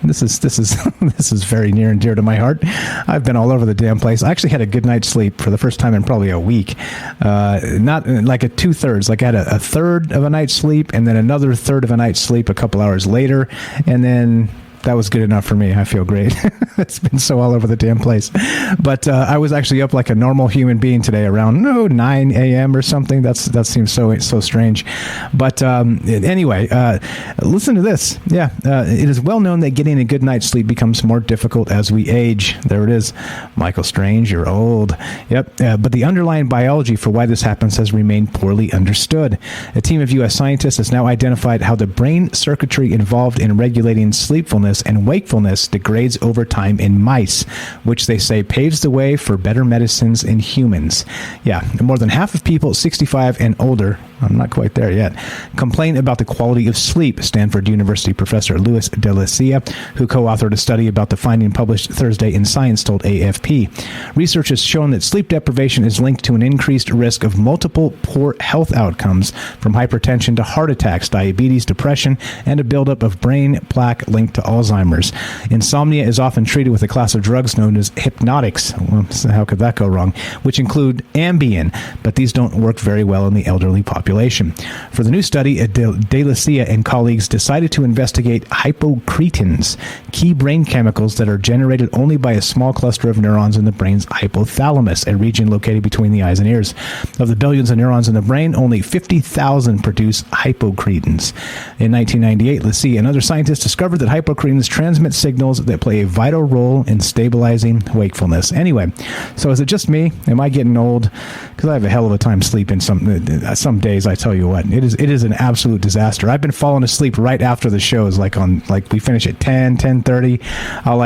This is very near and dear to my heart. I've been all over the damn place. I actually had a good night's sleep for the first time in probably a week. Not like a 2/3. Like I had a third of a night's sleep, and then another third of a night's sleep a couple hours later, and then That was good enough for me. I feel great. It's been so all over the damn place. But I was actually up like a normal human being today around 9 a.m. or something. That seems so strange. But anyway, listen to this. Yeah, it is well known that getting a good night's sleep becomes more difficult as we age. There it is. Michael Strange, you're old. Yep. But the underlying biology for why this happens has remained poorly understood. A team of U.S. scientists has now identified how the brain circuitry involved in regulating sleepfulness and wakefulness degrades over time in mice, which they say paves the way for better medicines in humans. Yeah, more than half of people 65 and older, I'm not quite there yet, complain about the quality of sleep. Stanford University professor Louis de Lucia, who co-authored a study about the finding published Thursday in Science, told AFP. Research has shown that sleep deprivation is linked to an increased risk of multiple poor health outcomes, from hypertension to heart attacks, diabetes, depression, and a buildup of brain plaque linked to Alzheimer's. Insomnia is often treated with a class of drugs known as hypnotics. Well, how could that go wrong? Which include Ambien, but these don't work very well in the elderly population. For the new study, de Lucia and colleagues decided to investigate hypocretins, key brain chemicals that are generated only by a small cluster of neurons in the brain's hypothalamus, a region located between the eyes and ears. Of the billions of neurons in the brain, only 50,000 produce hypocretins. In 1998, Lucia and other scientists discovered that hypocretins transmit signals that play a vital role in stabilizing wakefulness. Anyway, so is it just me? Am I getting old? Because I have a hell of a time sleeping some days, I tell you what. It is an absolute disaster. I've been falling asleep right after the shows, like we finish at 10:30. I'll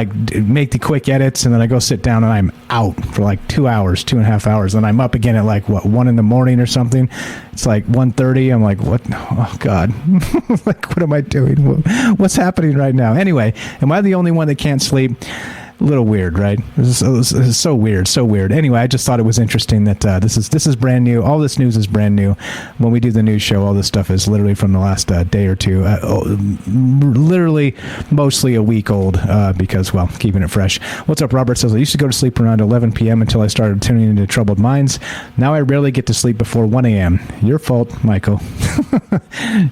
make the quick edits, and then I go sit down and I'm out for like 2.5 hours. And I'm up again at 1 in the morning or something. It's like 1:30. I'm like, what? Oh God. What am I doing? What's happening right now? Anyway, am I the only one that can't sleep? A little weird, right? This is so weird. Anyway, I just thought it was interesting that this is brand new. All this news is brand new. When we do the news show, all this stuff is literally from the last day or two. Literally, mostly a week old because, well, keeping it fresh. What's up, Robert says, I used to go to sleep around 11 p.m. until I started tuning into Troubled Minds. Now I rarely get to sleep before 1 a.m. Your fault, Michael.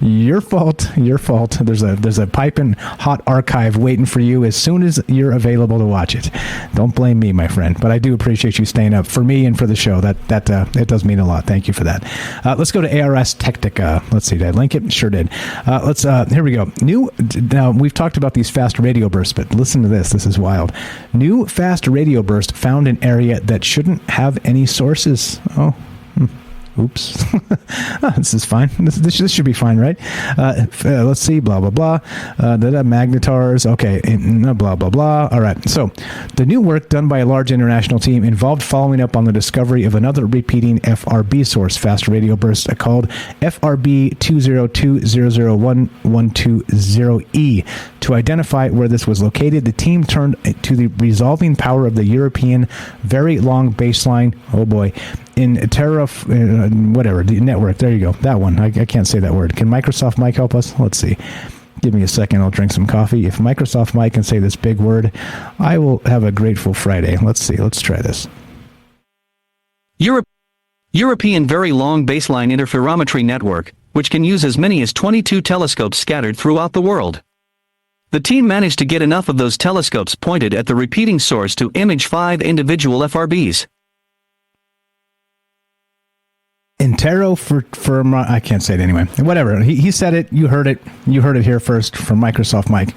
Your fault. There's a piping hot archive waiting for you as soon as you're available to watch it. Don't blame me, my friend, but I do appreciate you staying up for me and for the show. That it does mean a lot. Thank you for that. Let's go to ARS Technica. Let's see, did I link it? Sure did. Here we go. Now we've talked about these fast radio bursts, but listen to this. This is wild. New fast radio burst found in area that shouldn't have any sources. Oh. Oops. This is fine. This should be fine, right? Let's see. Blah, blah, blah. Magnetars. Okay. Blah, blah, blah. All right. So the new work done by a large international team involved following up on the discovery of another repeating FRB source, fast radio burst, called FRB 202001120E. To identify where this was located, the team turned to the resolving power of the European Very Long Baseline. Oh boy. In whatever, the network. There you go. That one. I can't say that word. Can Microsoft Mike help us? Let's see. Give me a second. I'll drink some coffee. If Microsoft Mike can say this big word, I will have a grateful Friday. Let's see. Let's try this. European Very Long Baseline Interferometry Network, which can use as many as 22 telescopes scattered throughout the world. The team managed to get enough of those telescopes pointed at the repeating source to image 5 individual FRBs. I can't say it anyway. Whatever. He said it. You heard it. You heard it here first from Microsoft Mike.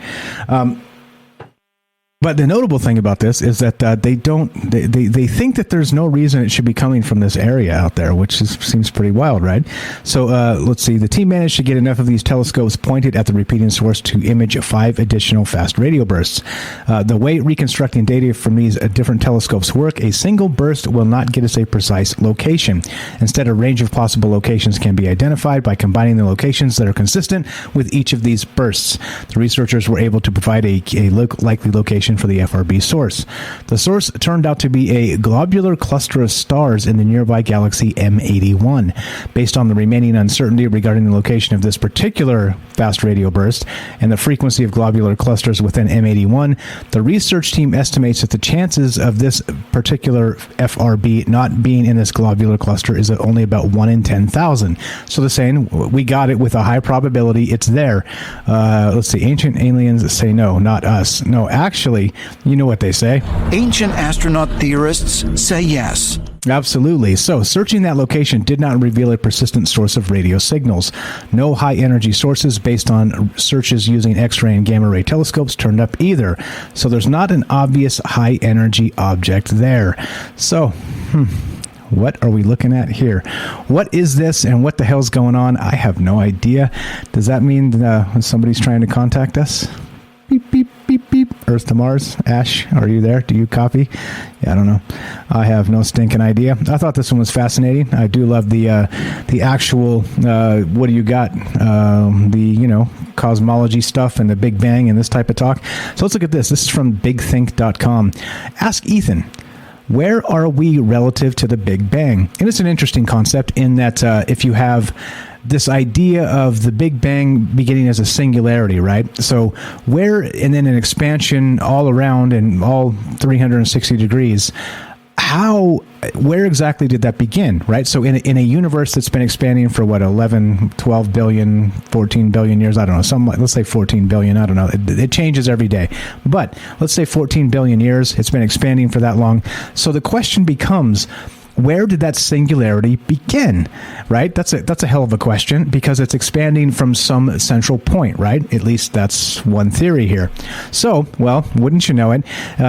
But the notable thing about this is that they think that there's no reason it should be coming from this area out there, which seems pretty wild, right? So let's see. The team managed to get enough of these telescopes pointed at the repeating source to image 5 additional fast radio bursts. The way reconstructing data from these different telescopes work, a single burst will not get us a precise location. Instead, a range of possible locations can be identified by combining the locations that are consistent with each of these bursts. The researchers were able to provide a likely location location for the FRB source. The source turned out to be a globular cluster of stars in the nearby galaxy M81. Based on the remaining uncertainty regarding the location of this particular fast radio burst and the frequency of globular clusters within M81, the research team estimates that the chances of this particular FRB not being in this globular cluster is only about 1 in 10,000. So they're saying, we got it with a high probability, it's there. Let's see, ancient aliens say no, not us. No, actually, you know what they say. Ancient astronaut theorists say yes. Absolutely. So, searching that location did not reveal a persistent source of radio signals. No high-energy sources based on searches using X-ray and gamma-ray telescopes turned up either. So, there's not an obvious high-energy object there. So, what are we looking at here? What is this and what the hell's going on? I have no idea. Does that mean somebody's trying to contact us? Beep, beep, beep, beep. Earth to Mars. Ash, are you there? Do you copy? Yeah, I don't know. I have no stinking idea. I thought this one was fascinating. I do love the actual, what do you got? The cosmology stuff and the Big Bang and this type of talk. So let's look at this. This is from bigthink.com. Ask Ethan, where are we relative to the Big Bang? And it's an interesting concept in that if you have this idea of the Big Bang beginning as a singularity, right? So and then an expansion all around and all 360 degrees, where exactly did that begin, right? So in a universe that's been expanding for 11, 12 billion, 14 billion years, I don't know, let's say 14 billion, I don't know. It changes every day. But let's say 14 billion years, it's been expanding for that long. So the question becomes, where did that singularity begin, right? That's a hell of a question because it's expanding from some central point, right? At least that's one theory here. So, well, wouldn't you know it?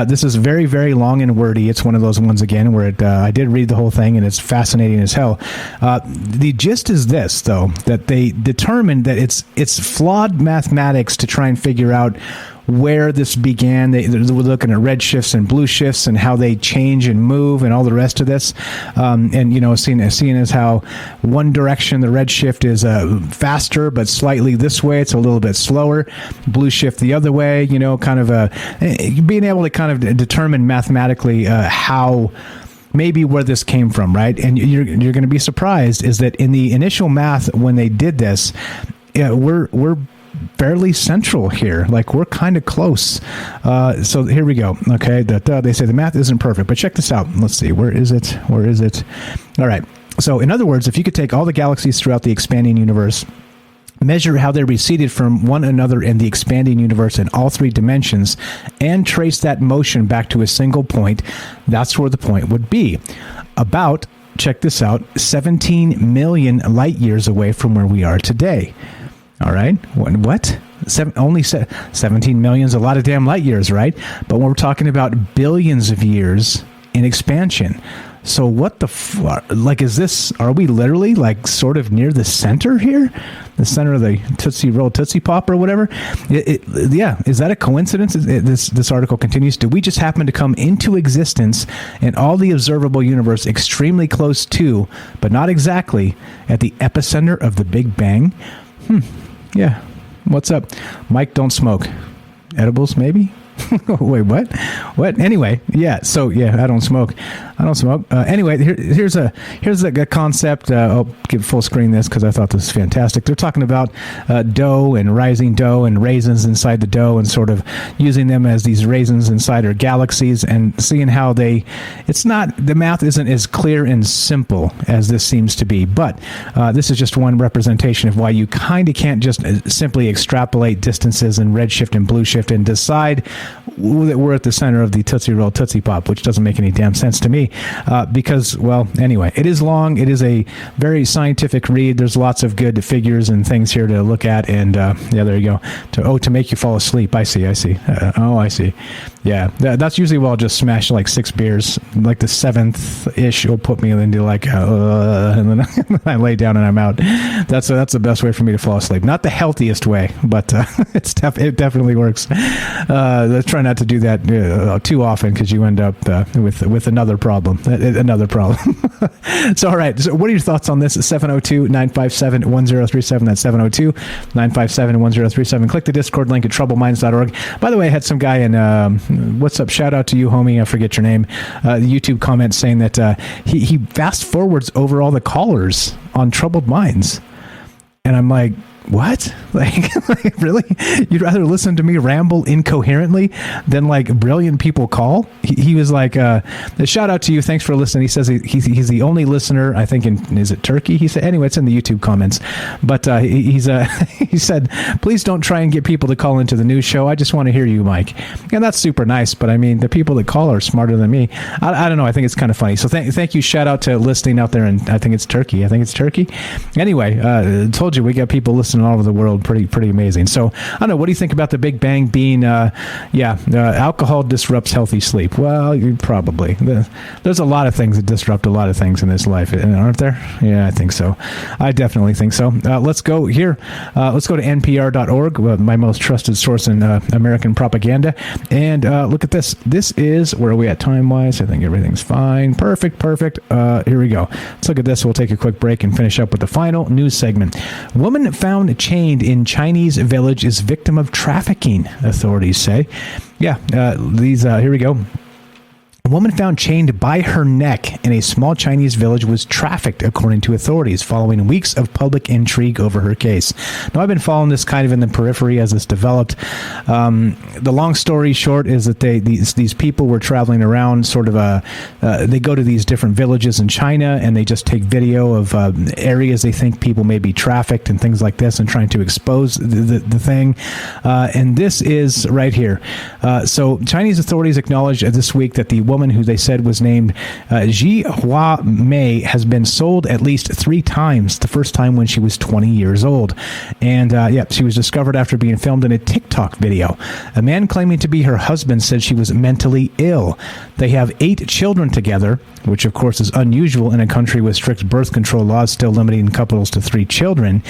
This is very, very long and wordy. It's one of those ones, again, where I did read the whole thing, and it's fascinating as hell. The gist is this, though, that they determined that it's flawed mathematics to try and figure out where this began. They're looking at red shifts and blue shifts and how they change and move and all the rest of this. Seeing as how one direction, the red shift is faster, but slightly this way, it's a little bit slower. Blue shift the other way, being able to kind of determine mathematically how maybe where this came from, right? And you're going to be surprised is that in the initial math, when they did this, we're fairly central here. Like, we're kind of close. So here we go. Okay. They say the math isn't perfect, but check this out. Let's see. Where is it? All right. So in other words, if you could take all the galaxies throughout the expanding universe, measure how they receded from one another in the expanding universe in all three dimensions, and trace that motion back to a single point, that's where the point would be. About, check this out, 17 million light years away from where we are today. All right. What? Only 17 million is a lot of damn light years, right? But when we're talking about billions of years in expansion. So what is this? Are we literally sort of near the center here? The center of the Tootsie Roll Tootsie Pop or whatever? Yeah. Is that a coincidence? This article continues. Do we just happen to come into existence in all the observable universe extremely close to, but not exactly, at the epicenter of the Big Bang? Yeah. What's up? Mike, don't smoke. Edibles, maybe? Wait, what? What? Anyway, yeah. So, yeah, I don't smoke. Anyway, here's a concept. I'll give full screen this because I thought this was fantastic. They're talking about dough and rising dough and raisins inside the dough and sort of using them as these raisins inside our galaxies and seeing how the math isn't as clear and simple as this seems to be. But this is just one representation of why you kind of can't just simply extrapolate distances and redshift and blue shift and decide that we're at the center of the Tootsie Roll Tootsie Pop, which doesn't make any damn sense to me. Because, well, anyway, it is long. It is a very scientific read. There's lots of good figures and things here to look at. And, there you go. To make you fall asleep. I see. I see. Yeah. That's usually why I'll just smash 6 beers. The 7th-ish will put me into and then I lay down and I'm out. That's the best way for me to fall asleep. Not the healthiest way, but it definitely works. try not to do that too often because you end up with another problem. So, all right. So what are your thoughts on this? 702-957-1037. That's 702-957-1037. Click the Discord link at troubleminds.org. By the way, I had some guy in, what's up? Shout out to you, homie. I forget your name. The YouTube comment saying that he fast forwards over all the callers on Troubled Minds. And I'm like, what? Like, really? You'd rather listen to me ramble incoherently than like brilliant people call? He was like, shout out to you. Thanks for listening. He says he's the only listener, I think, is it Turkey? He said, anyway, it's in the YouTube comments. But he said, please don't try and get people to call into the news show. I just want to hear you, Mike. And that's super nice. But I mean, the people that call are smarter than me. I don't know. I think it's kind of funny. So thank you. Shout out to listening out there. And I think it's Turkey. Anyway, told you we got people listening all over the world. Pretty amazing. So I don't know. What do you think about the Big Bang being, alcohol disrupts healthy sleep? Well, probably. There's a lot of things that disrupt a lot of things in this life, aren't there? Yeah, I think so. I definitely think so. Let's go here. Let's go to npr.org, my most trusted source in American propaganda. And look at this. This is, where are we at time-wise? I think everything's fine. Perfect. Here we go. Let's look at this. We'll take a quick break and finish up with the final news segment. Woman found chained in Chinese village is victim of trafficking, authorities say. Yeah, here we go. A woman found chained by her neck in a small Chinese village was trafficked, according to authorities, following weeks of public intrigue over her case. Now, I've been following this kind of in the periphery as it's developed. The long story short is that these people were traveling around, sort of they go to these different villages in China, and they just take video of areas they think people may be trafficked and things like this, and trying to expose the thing. And this is right here. So Chinese authorities acknowledged this week that the woman who they said was named Ji Hua Mei has been sold at least 3 times, the first time when she was 20 years old. And she was discovered after being filmed in a TikTok video. A man claiming to be her husband said she was mentally ill. They have 8 children together, which of course is unusual in a country with strict birth control laws still limiting couples to 3 children.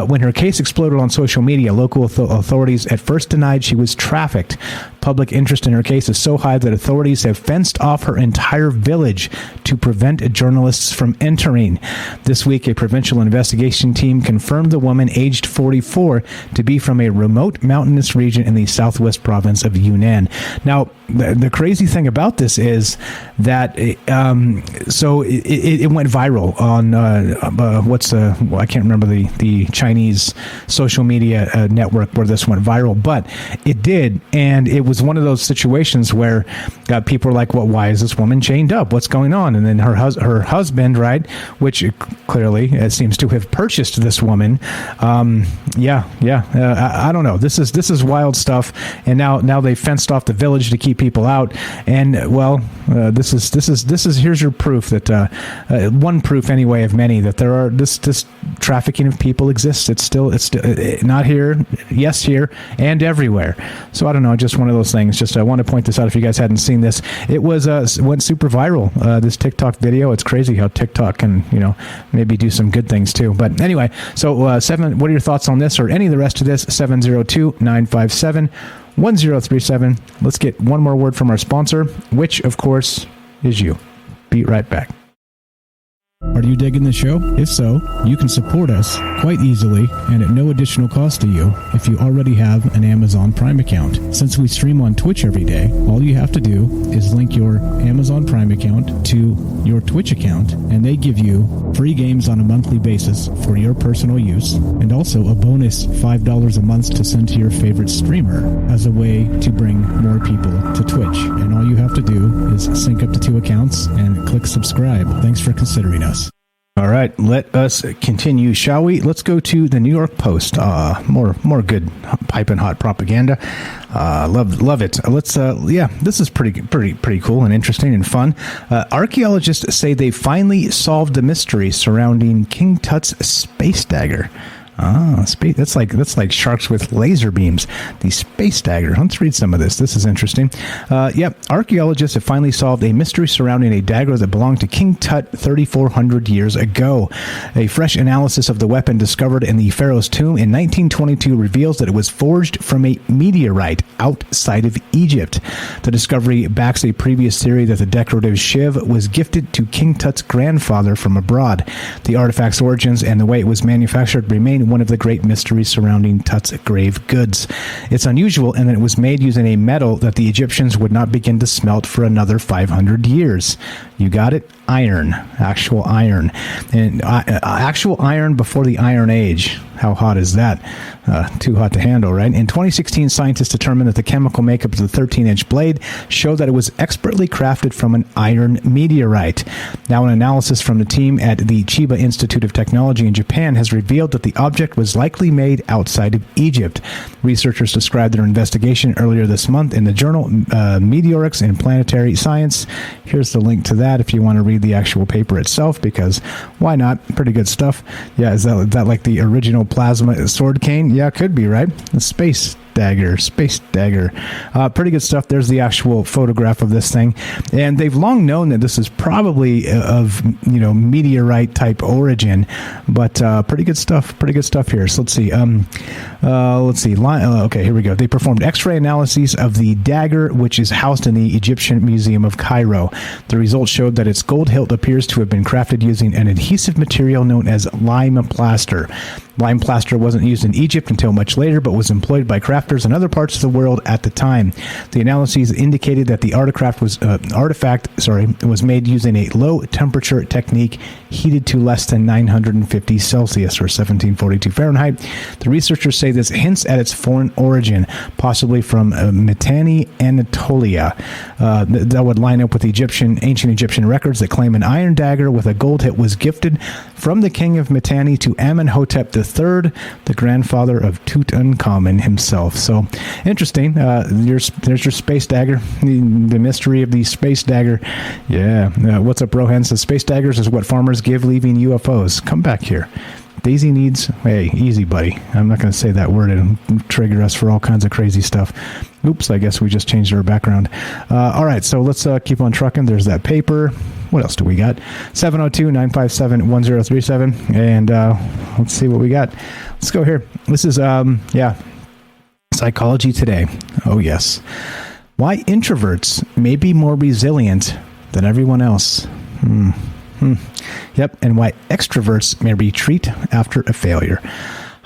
When her case exploded on social media, local authorities at first denied she was trafficked. Public interest in her case is so high that authorities have fenced off her entire village to prevent journalists from entering. This week, a provincial investigation team confirmed the woman, aged 44, to be from a remote mountainous region in the southwest province of Yunnan. Now, the crazy thing about this is that it went viral on I can't remember the Chinese social media network where this went viral, but it did, and it was one of those situations where people are like, well, why is this woman chained up? What's going on? And then her husband, right, which clearly seems to have purchased this woman. I don't know. This is wild stuff. And now they fenced off the village to keep people out. And this is here's your proof that one proof anyway of many that there are this trafficking of people exists. It's still not here, yes, here and everywhere. So I don't know. Just one of those things. Just I want to point this out if you guys hadn't seen this. It was went super viral, this TikTok video. It's crazy how TikTok can, maybe do some good things too. But anyway, so what are your thoughts on this or any of the rest of this? 702-957-1037. Let's get one more word from our sponsor, which of course is you. Be right back. Are you digging the show? If so, you can support us quite easily and at no additional cost to you if you already have an Amazon Prime account. Since we stream on Twitch every day, all you have to do is link your Amazon Prime account to your Twitch account, and they give you free games on a monthly basis for your personal use, and also a bonus $5 a month to send to your favorite streamer as a way to bring more people to Twitch. And all you have to do is sync up to 2 accounts and click subscribe. Thanks for considering us. All right, let us continue, shall we? Let's go to the New York Post. More good piping hot propaganda. Love it. Let's this is pretty cool and interesting and fun. Archaeologists say they finally solved the mystery surrounding King Tut's space dagger. Space. That's like sharks with laser beams. The space dagger. Let's read some of this. This is interesting. Archaeologists have finally solved a mystery surrounding a dagger that belonged to King Tut 3,400 years ago. A fresh analysis of the weapon discovered in the pharaoh's tomb in 1922 reveals that it was forged from a meteorite outside of Egypt. The discovery backs a previous theory that the decorative shiv was gifted to King Tut's grandfather from abroad. The artifact's origins and the way it was manufactured remain one of the great mysteries surrounding Tut's grave goods. It's unusual in that it was made using a metal that the Egyptians would not begin to smelt for another 500 years. You got it? Iron. Actual iron. And actual iron before the Iron Age. How hot is that? Too hot to handle, right? In 2016, scientists determined that the chemical makeup of the 13-inch blade showed that it was expertly crafted from an iron meteorite. Now, an analysis from the team at the Chiba Institute of Technology in Japan has revealed that the object was likely made outside of Egypt. Researchers described their investigation earlier this month in the journal Meteorics in Planetary Science. Here's the link to that if you want to read the actual paper itself, because why not? Pretty good stuff. Yeah, is that like the original plasma sword cane? Yeah, it could be, right? The space dagger. Pretty good stuff. There's the actual photograph of this thing, and they've long known that this is probably of meteorite type origin, but pretty good stuff here. So let's see. Okay, here we go. They performed X-ray analyses of the dagger, which is housed in the Egyptian Museum of Cairo. The results showed that its gold hilt appears to have been crafted using an adhesive material known as lime plaster. Lime plaster wasn't used in Egypt until much later, but was employed by crafters in other parts of the world at the time. The analyses indicated that the artifact was made using a low temperature technique heated to less than 950 Celsius or 1742 Fahrenheit. The researchers say this hints at its foreign origin, possibly from Mitanni, Anatolia. That would line up with ancient Egyptian records that claim an iron dagger with a gold hilt was gifted from the king of Mitanni to Amenhotep III, the grandfather of Tutankhamun himself. So interesting. There's your space dagger. The mystery of the space dagger. Yeah. What's up, Rohan? Says space daggers is what farmers give leaving UFOs. Come back here. Daisy needs... Hey, easy, buddy. I'm not going to say that word. It'll trigger us for all kinds of crazy stuff. Oops, I guess we just changed our background. All right, so let's keep on trucking. There's that paper. What else do we got? 702-957-1037. And let's see what we got. Let's go here. This is, Psychology Today. Oh, yes. Why introverts may be more resilient than everyone else. Yep, and why extroverts may retreat after a failure.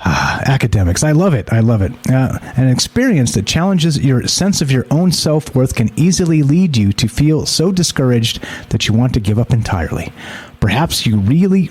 Academics, I love it. An experience that challenges your sense of your own self-worth can easily lead you to feel so discouraged that you want to give up entirely. Perhaps you really,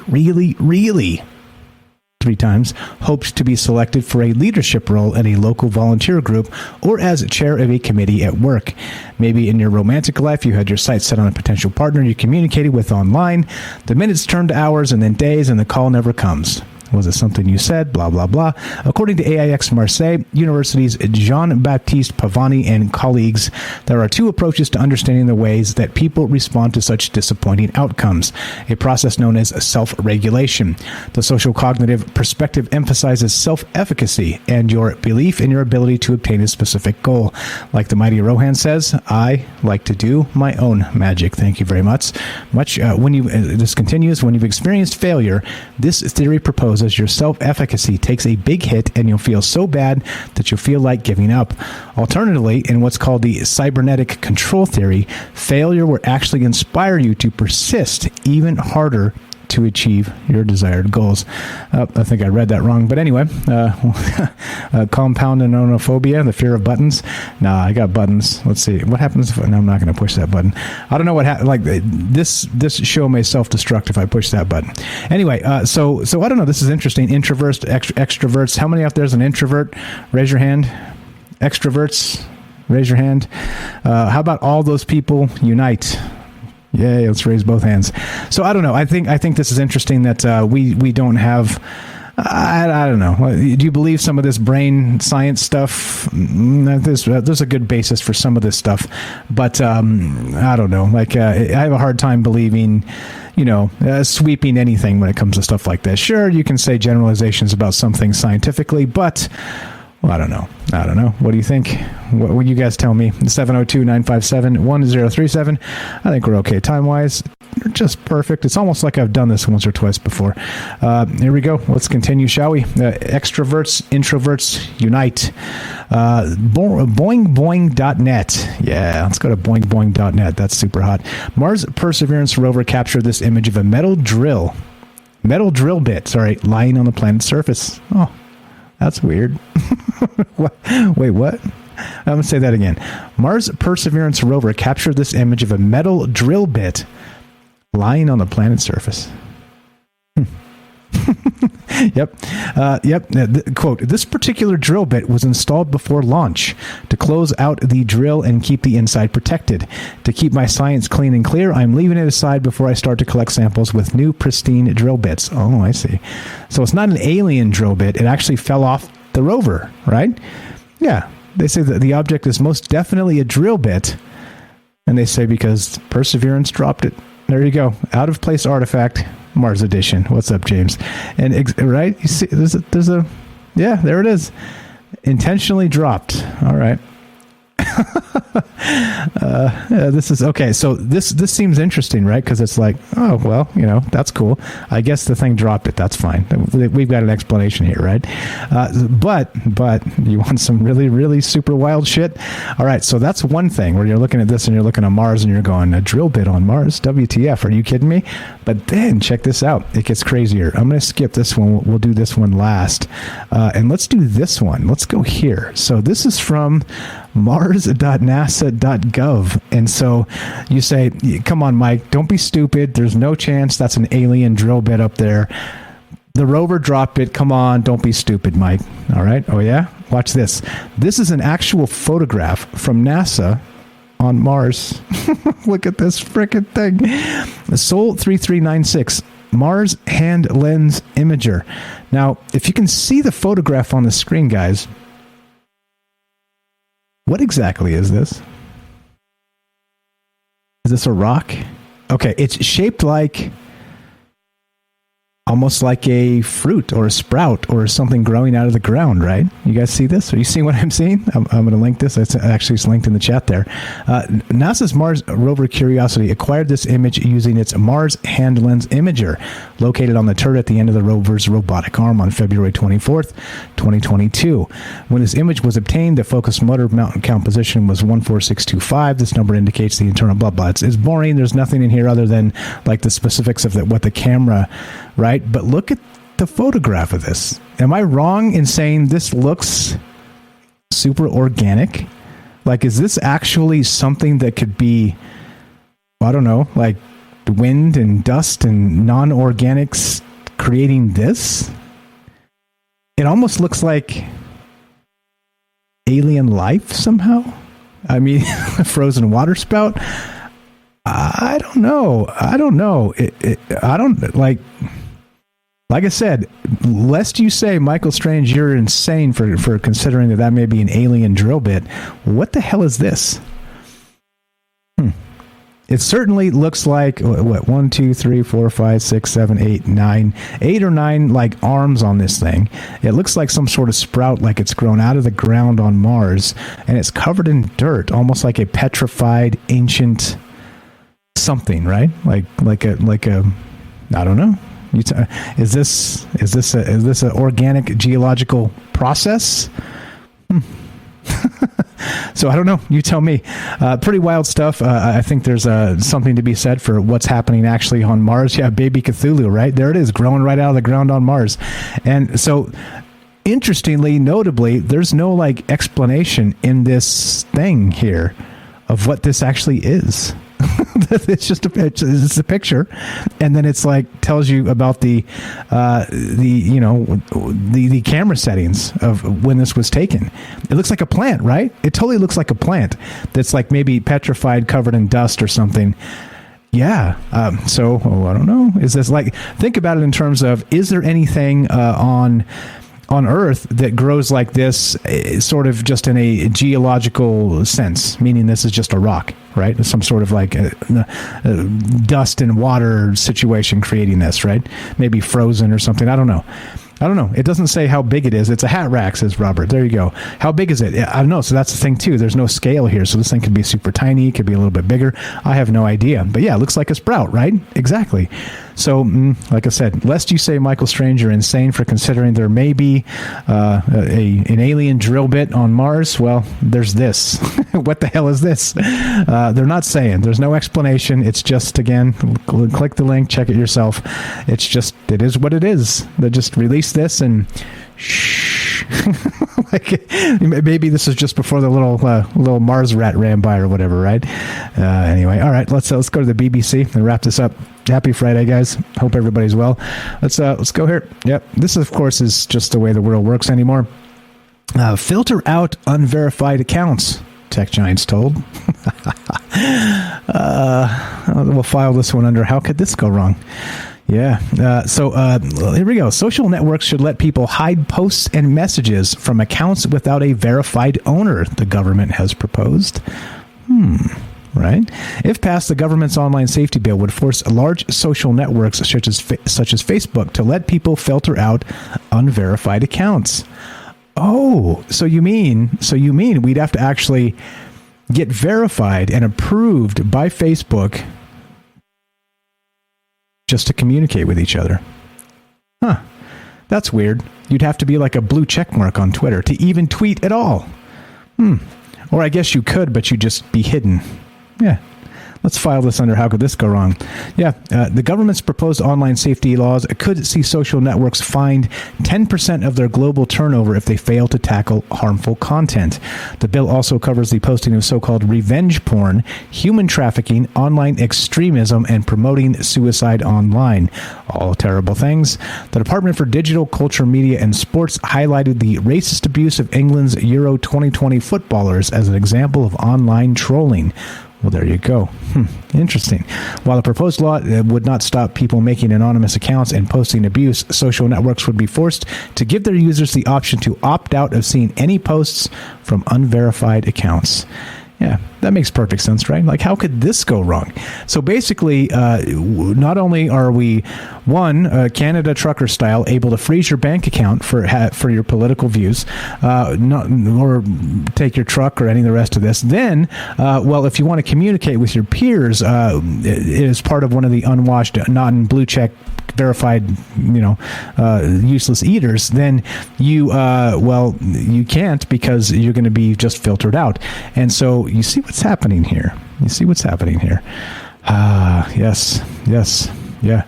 3 times, hoped to be selected for a leadership role in a local volunteer group or as chair of a committee at work. Maybe in your romantic life, you had your sights set on a potential partner you communicated with online. The minutes turn to hours and then days, and the call never comes. Was it something you said? Blah, blah, blah. According to AIX Marseille University's Jean-Baptiste Pavani and colleagues, there are 2 approaches to understanding the ways that people respond to such disappointing outcomes, a process known as self-regulation. The social cognitive perspective emphasizes self-efficacy and your belief in your ability to obtain a specific goal. Like the mighty Rohan says, I like to do my own magic. Thank you very much. This continues, when you've experienced failure, this theory proposes your self-efficacy takes a big hit and you'll feel so bad that you'll feel like giving up. Alternatively, in what's called the cybernetic control theory, failure will actually inspire you to persist even harder to achieve your desired goals. I think I read that wrong, but anyway, compound anonophobia, the fear of buttons. Nah, I got buttons. Let's see what happens if I'm not going to push that button. I don't know what like this show may self-destruct if I push that button. Anyway, so I don't know. This is interesting. Introverts, extroverts. How many out there is an introvert? Raise your hand. Extroverts, raise your hand. How about all those people unite? Yay, let's raise both hands. So I don't know. I think this is interesting that we don't have I don't know. Do you believe some of this brain science stuff? There's a good basis for some of this stuff, but I don't know. Like I have a hard time believing, sweeping anything when it comes to stuff like this. Sure, you can say generalizations about something scientifically, but well, I don't know. What do you think? What will you guys tell me? 702-957-1037. I think we're okay time-wise. Just perfect. It's almost like I've done this once or twice before. Here we go. Let's continue, shall we? Extroverts, introverts, unite. Boingboing.net. Yeah, let's go to boingboing.net. That's super hot. Mars Perseverance rover captured this image of a metal drill bit, lying on the planet's surface. Oh, that's weird. Wait, what? I'm going to say that again. Mars Perseverance rover captured this image of a metal drill bit lying on the planet's surface. Yep. Quote, this particular drill bit was installed before launch to close out the drill and keep the inside protected. To keep my science clean and clear, I'm leaving it aside before I start to collect samples with new pristine drill bits. Oh, I see. So it's not an alien drill bit. It actually fell off the rover, right? Yeah. They say that the object is most definitely a drill bit. And they say because Perseverance dropped it. There you go. Out of place artifact. Mars edition. What's up, James? And right, you see, there's a there it is, intentionally dropped. All right. This is okay. So this seems interesting, right? Because it's like, oh well, that's cool. I guess the thing dropped it. That's fine. We've got an explanation here, right? But you want some really, really super wild shit? All right. So that's one thing where you're looking at this and you're looking at Mars and you're going, a drill bit on Mars? WTF? Are you kidding me? But then check this out. It gets crazier. I'm going to skip this one. We'll do this one last, and let's do this one. Let's go here. So this is from mars.nasa.gov. And so you say, come on, Mike, don't be stupid. There's no chance that's an alien drill bit up there. The rover dropped it. Come on, don't be stupid, Mike. All right. Oh, yeah? Watch this. This is an actual photograph from NASA on Mars. Look at this freaking thing. The Sol 3396. Mars Hand Lens Imager. Now, if you can see the photograph on the screen, guys, what exactly is this? Is this a rock? Okay, it's shaped like, almost like a fruit or a sprout or something growing out of the ground, right? You guys see this? Are you seeing what I'm seeing? I'm going to link this. It's actually linked in the chat there. NASA's Mars rover Curiosity acquired this image using its Mars Hand Lens Imager, located on the turret at the end of the rover's robotic arm on February 24th, 2022. When this image was obtained, the focus motor mount count position was 14625. This number indicates the internal blah blah. It's boring. There's nothing in here other than like the specifics of what the camera, right? But look at the photograph of this. Am I wrong in saying this looks super organic? Like, is this actually something that could be, I don't know, like wind and dust and non-organics creating this? It almost looks like alien life somehow. I mean, a frozen water spout. I don't know. I don't like I said, lest you say, Michael Strange, you're insane for considering that may be an alien drill bit. What the hell is this? It certainly looks like, what, 1, 2, 3, 4, 5, 6, 7, 8, 9, 8 or 9 like arms on this thing. It looks like some sort of sprout, like it's grown out of the ground on Mars, and it's covered in dirt, almost like a petrified ancient something, right? Like a I don't know. Is this an organic geological process? So I don't know. You tell me. Pretty wild stuff. I think there's something to be said for what's happening actually on Mars. Yeah, baby Cthulhu, right? There it is, growing right out of the ground on Mars. And so, interestingly, notably, there's no like explanation in this thing here of what this actually is. It's just it's a picture, and then it's like tells you about the camera settings of when this was taken. It looks like a plant, right? It totally looks like a plant that's like maybe petrified, covered in dust or something. Yeah. I don't know. Is this like, think about it in terms of, is there anything on Earth that grows like this, sort of just in a geological sense, meaning this is just a rock, right? Some sort of like a dust and water situation creating this, right? Maybe frozen or something. I don't know. It doesn't say how big it is. It's a hat rack, says Robert. There you go. How big is it? I don't know. So that's the thing, too. There's no scale here. So this thing could be super tiny. It could be a little bit bigger. I have no idea. But yeah, it looks like a sprout, right? Exactly. So, like I said, lest you say Michael Strange, you're insane for considering there may be an alien drill bit on Mars. Well, there's this. What the hell is this? They're not saying. There's no explanation. It's just, again, click the link, check it yourself. It is what it is. They just released this and shh. Like, maybe this is just before the little Mars rat ran by or whatever, right? Anyway, all right, let's go to the BBC and wrap this up. Happy Friday, guys. Hope everybody's well. Let's go here. Yep, this of course is just the way the world works anymore. Filter out unverified accounts, tech giants told. We'll file this one under how could this go wrong? Yeah. So here we go. Social networks should let people hide posts and messages from accounts without a verified owner, the government has proposed. Right? If passed, the government's online safety bill would force large social networks such as Facebook to let people filter out unverified accounts. Oh, so you mean we'd have to actually get verified and approved by Facebook just to communicate with each other? Huh. That's weird. You'd have to be like a blue check mark on Twitter to even tweet at all. Or I guess you could, but you'd just be hidden. Yeah. Let's file this under how could this go wrong? Yeah, the government's proposed online safety laws could see social networks fined 10% of their global turnover if they fail to tackle harmful content. The bill also covers the posting of so-called revenge porn, human trafficking, online extremism, and promoting suicide online. All terrible things. The Department for Digital, Culture, Media, and Sports highlighted the racist abuse of England's Euro 2020 footballers as an example of online trolling. Well, there you go. Interesting. While the proposed law would not stop people making anonymous accounts and posting abuse, social networks would be forced to give their users the option to opt out of seeing any posts from unverified accounts. Yeah, that makes perfect sense, right? Like, how could this go wrong? So basically, not only are we, Canada trucker style, able to freeze your bank account for your political views, or take your truck or any of the rest of this, then, if you want to communicate with your peers as part of one of the unwashed, non-blue check verified, useless eaters, then you can't, because you're going to be just filtered out. And so you see what's happening here. Yes. Yeah.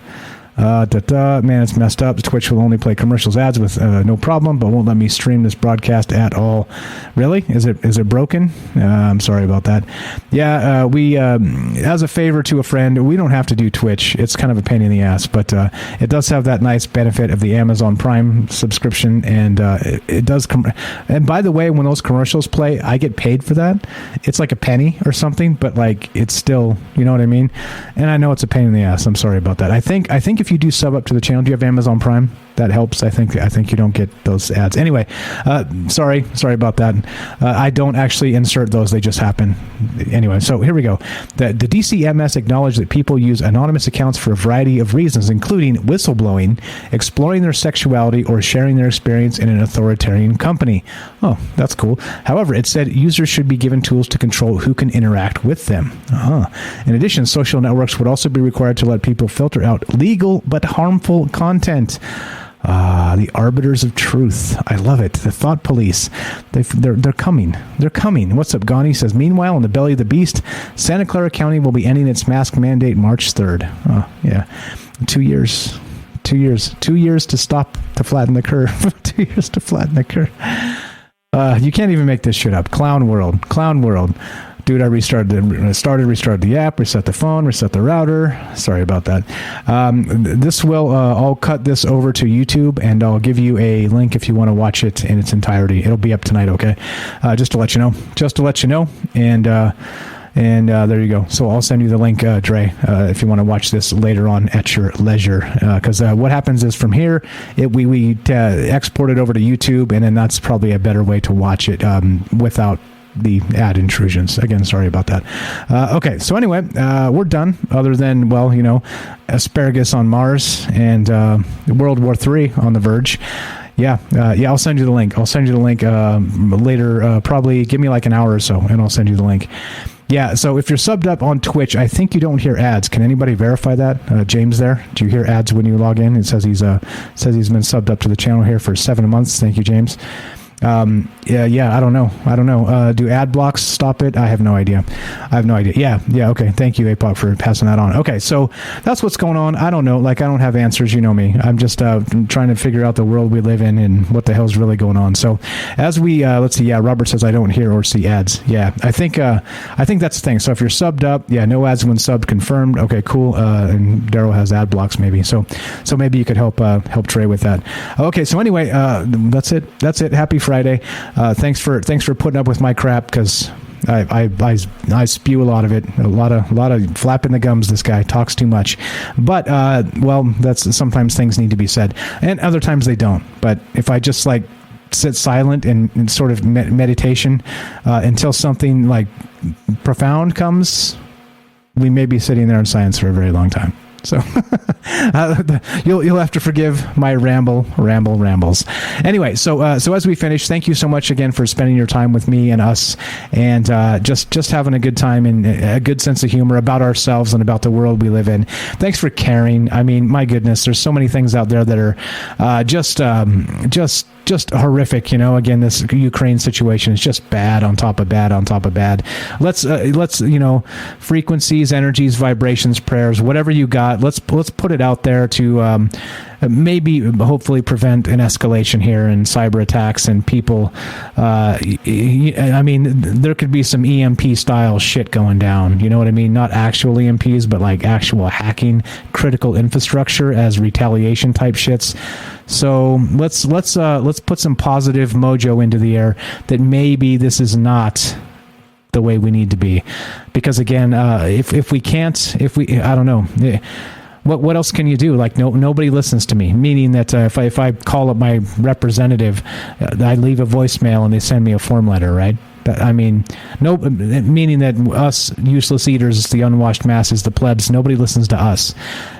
Man, it's messed up. Twitch will only play commercials ads with no problem, but won't let me stream this broadcast at all. Really? Is it broken? I'm sorry about that. Yeah, we, as a favor to a friend, we don't have to do Twitch. It's kind of a pain in the ass, but it does have that nice benefit of the Amazon Prime subscription, and it does and by the way, when those commercials play, I get paid for that. It's like a penny or something, but like, it's still, you know what I mean? And I know it's a pain in the ass. I'm sorry about that. I think if you do sub up to the channel, do you have Amazon Prime? That helps. I think you don't get those ads. Anyway, sorry about that. I don't actually insert those; they just happen. Anyway, so here we go. The DCMS acknowledged that people use anonymous accounts for a variety of reasons, including whistleblowing, exploring their sexuality, or sharing their experience in an authoritarian company. Oh, that's cool. However, it said users should be given tools to control who can interact with them. In addition, social networks would also be required to let people filter out legal but harmful content. The arbiters of truth. I love it. The thought police. They're coming. They're coming. What's up, Gani? Says, meanwhile, in the belly of the beast, Santa Clara County will be ending its mask mandate March 3rd. Oh, yeah. 2 years. 2 years. 2 years to flatten the curve. 2 years to flatten the curve. You can't even make this shit up. Clown world. Dude, I restarted the app, reset the phone, reset the router. Sorry about that. This will, I'll cut this over to YouTube, and I'll give you a link if you want to watch it in its entirety. It'll be up tonight, okay? Just to let you know. And And there you go. So I'll send you the link, Dre, if you want to watch this later on at your leisure. Because what happens is from here, we export it over to YouTube, and then that's probably a better way to watch it without the ad intrusions. Again, sorry about that. Okay, so anyway, we're done. Other than, well, asparagus on Mars and World War III on the verge. Yeah, I'll send you the link. Later, probably give me like an hour or so, and I'll send you the link. Yeah, so if you're subbed up on Twitch, I think you don't hear ads. Can anybody verify that? James there, do you hear ads when you log in? It says he's been subbed up to the channel here for 7 months. Thank you, James. I don't know. Do ad blocks stop it? I have no idea. Yeah. Okay. Thank you, APOC, for passing that on. Okay. So that's what's going on. I don't know. I don't have answers. You know me. I'm just trying to figure out the world we live in and what the hell's really going on. So as we, let's see. Yeah. Robert says I don't hear or see ads. Yeah. I think that's the thing. So if you're subbed up, yeah, no ads when subbed confirmed. Okay, cool. And Daryl has ad blocks maybe. So maybe you could help Trey with that. Okay. So anyway, that's it. Happy Friday. Thanks for putting up with my crap, because I spew a lot of it, a lot of flapping the gums. This guy talks too much, but that's sometimes things need to be said, and other times they don't. But if I just sit silent and sort of meditation until something profound comes, we may be sitting there in silence for a very long time. So you'll have to forgive my rambles. Anyway, so as we finish, thank you so much again for spending your time with me and us, and just having a good time and a good sense of humor about ourselves and about the world we live in. Thanks for caring. I mean, my goodness, there's so many things out there that are just horrific. Again, this Ukraine situation is just bad on top of bad on top of bad. Let's frequencies, energies, vibrations, prayers, whatever you got. Let's put it out there to maybe hopefully prevent an escalation here and cyber attacks and people. I mean, there could be some EMP style shit going down. You know what I mean? Not actual EMPs, but actual hacking critical infrastructure as retaliation type shits. So let's put some positive mojo into the air that maybe this is not the way we need to be, because again, if we I don't know. What else can you do? Nobody listens to me. Meaning that if I call up my representative, I leave a voicemail and they send me a form letter, right? Meaning that us useless eaters, the unwashed masses, the plebs, nobody listens to us.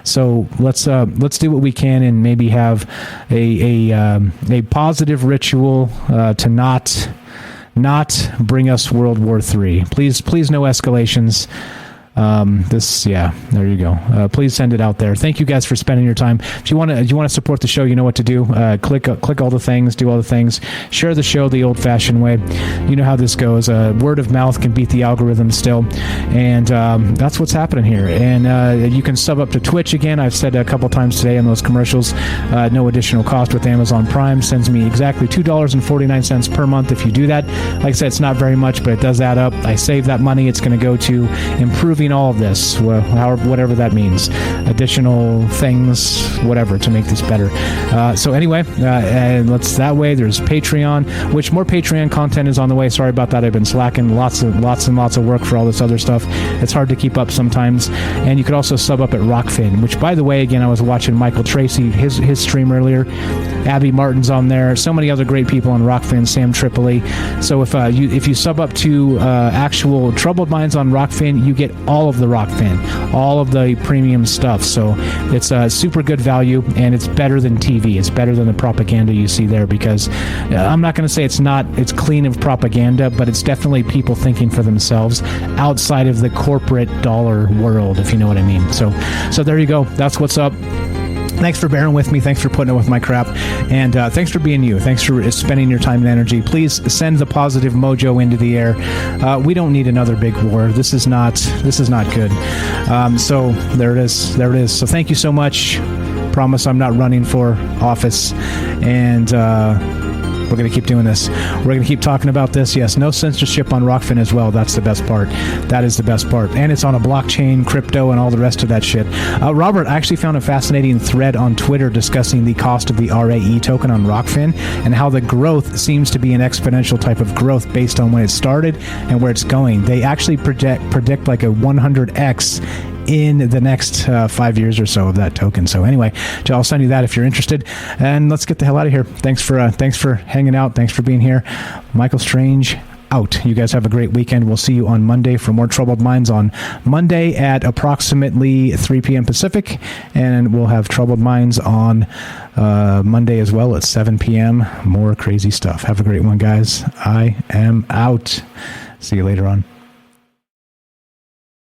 So let's do what we can and maybe have a positive ritual to not bring us World War III. Please no escalations. There you go. Please send it out there. Thank you guys for spending your time. If you want to support the show, you know what to do. Click all the things, do all the things. Share the show the old-fashioned way. You know how this goes. Word of mouth can beat the algorithm still, and that's what's happening here. And you can sub up to Twitch again. I've said a couple times today in those commercials. No additional cost with Amazon Prime. Sends me exactly $2.49 per month if you do that. Like I said, it's not very much, but it does add up. I save that money. It's going to go to improving all of this, whatever that means, additional things, whatever, to make this better. So anyway, and that way. There's Patreon, which more Patreon content is on the way. Sorry about that. I've been slacking. Lots and lots of work for all this other stuff. It's hard to keep up sometimes. And you could also sub up at Rockfin, which, by the way, again, I was watching Michael Tracy, his stream earlier. Abby Martin's on there. So many other great people on Rockfin. Sam Tripoli. So if you sub up to actual Troubled Minds on Rockfin, you get all of the Rockfin, all of the premium stuff. So it's a super good value, and it's better than TV. It's better than the propaganda you see there, because I'm not going to say it's clean of propaganda, but it's definitely people thinking for themselves outside of the corporate dollar world, if you know what I mean. So there you go. That's what's up. Thanks for bearing with me. Thanks for putting up with my crap. And thanks for being you. Thanks for spending your time and energy. Please send the positive mojo into the air. We don't need another big war. This is not good. So there it is. So thank you so much. Promise I'm not running for office. And We're going to keep doing this. We're going to keep talking about this. Yes, no censorship on Rockfin as well. That's the best part. That is the best part. And it's on a blockchain, crypto, and all the rest of that shit. Robert, I actually found a fascinating thread on Twitter discussing the cost of the RAE token on Rockfin and how the growth seems to be an exponential type of growth based on when it started and where it's going. They actually predict like a 100x in the next 5 years or so of that token. So anyway, I'll send you that if you're interested. And let's get the hell out of here. Thanks for hanging out. Thanks for being here. Michael Strange out. You guys have a great weekend. We'll see you on Monday for more Troubled Minds on Monday at approximately 3 p.m. Pacific. And we'll have Troubled Minds on Monday as well at 7 p.m. More crazy stuff. Have a great one, guys. I am out. See you later on.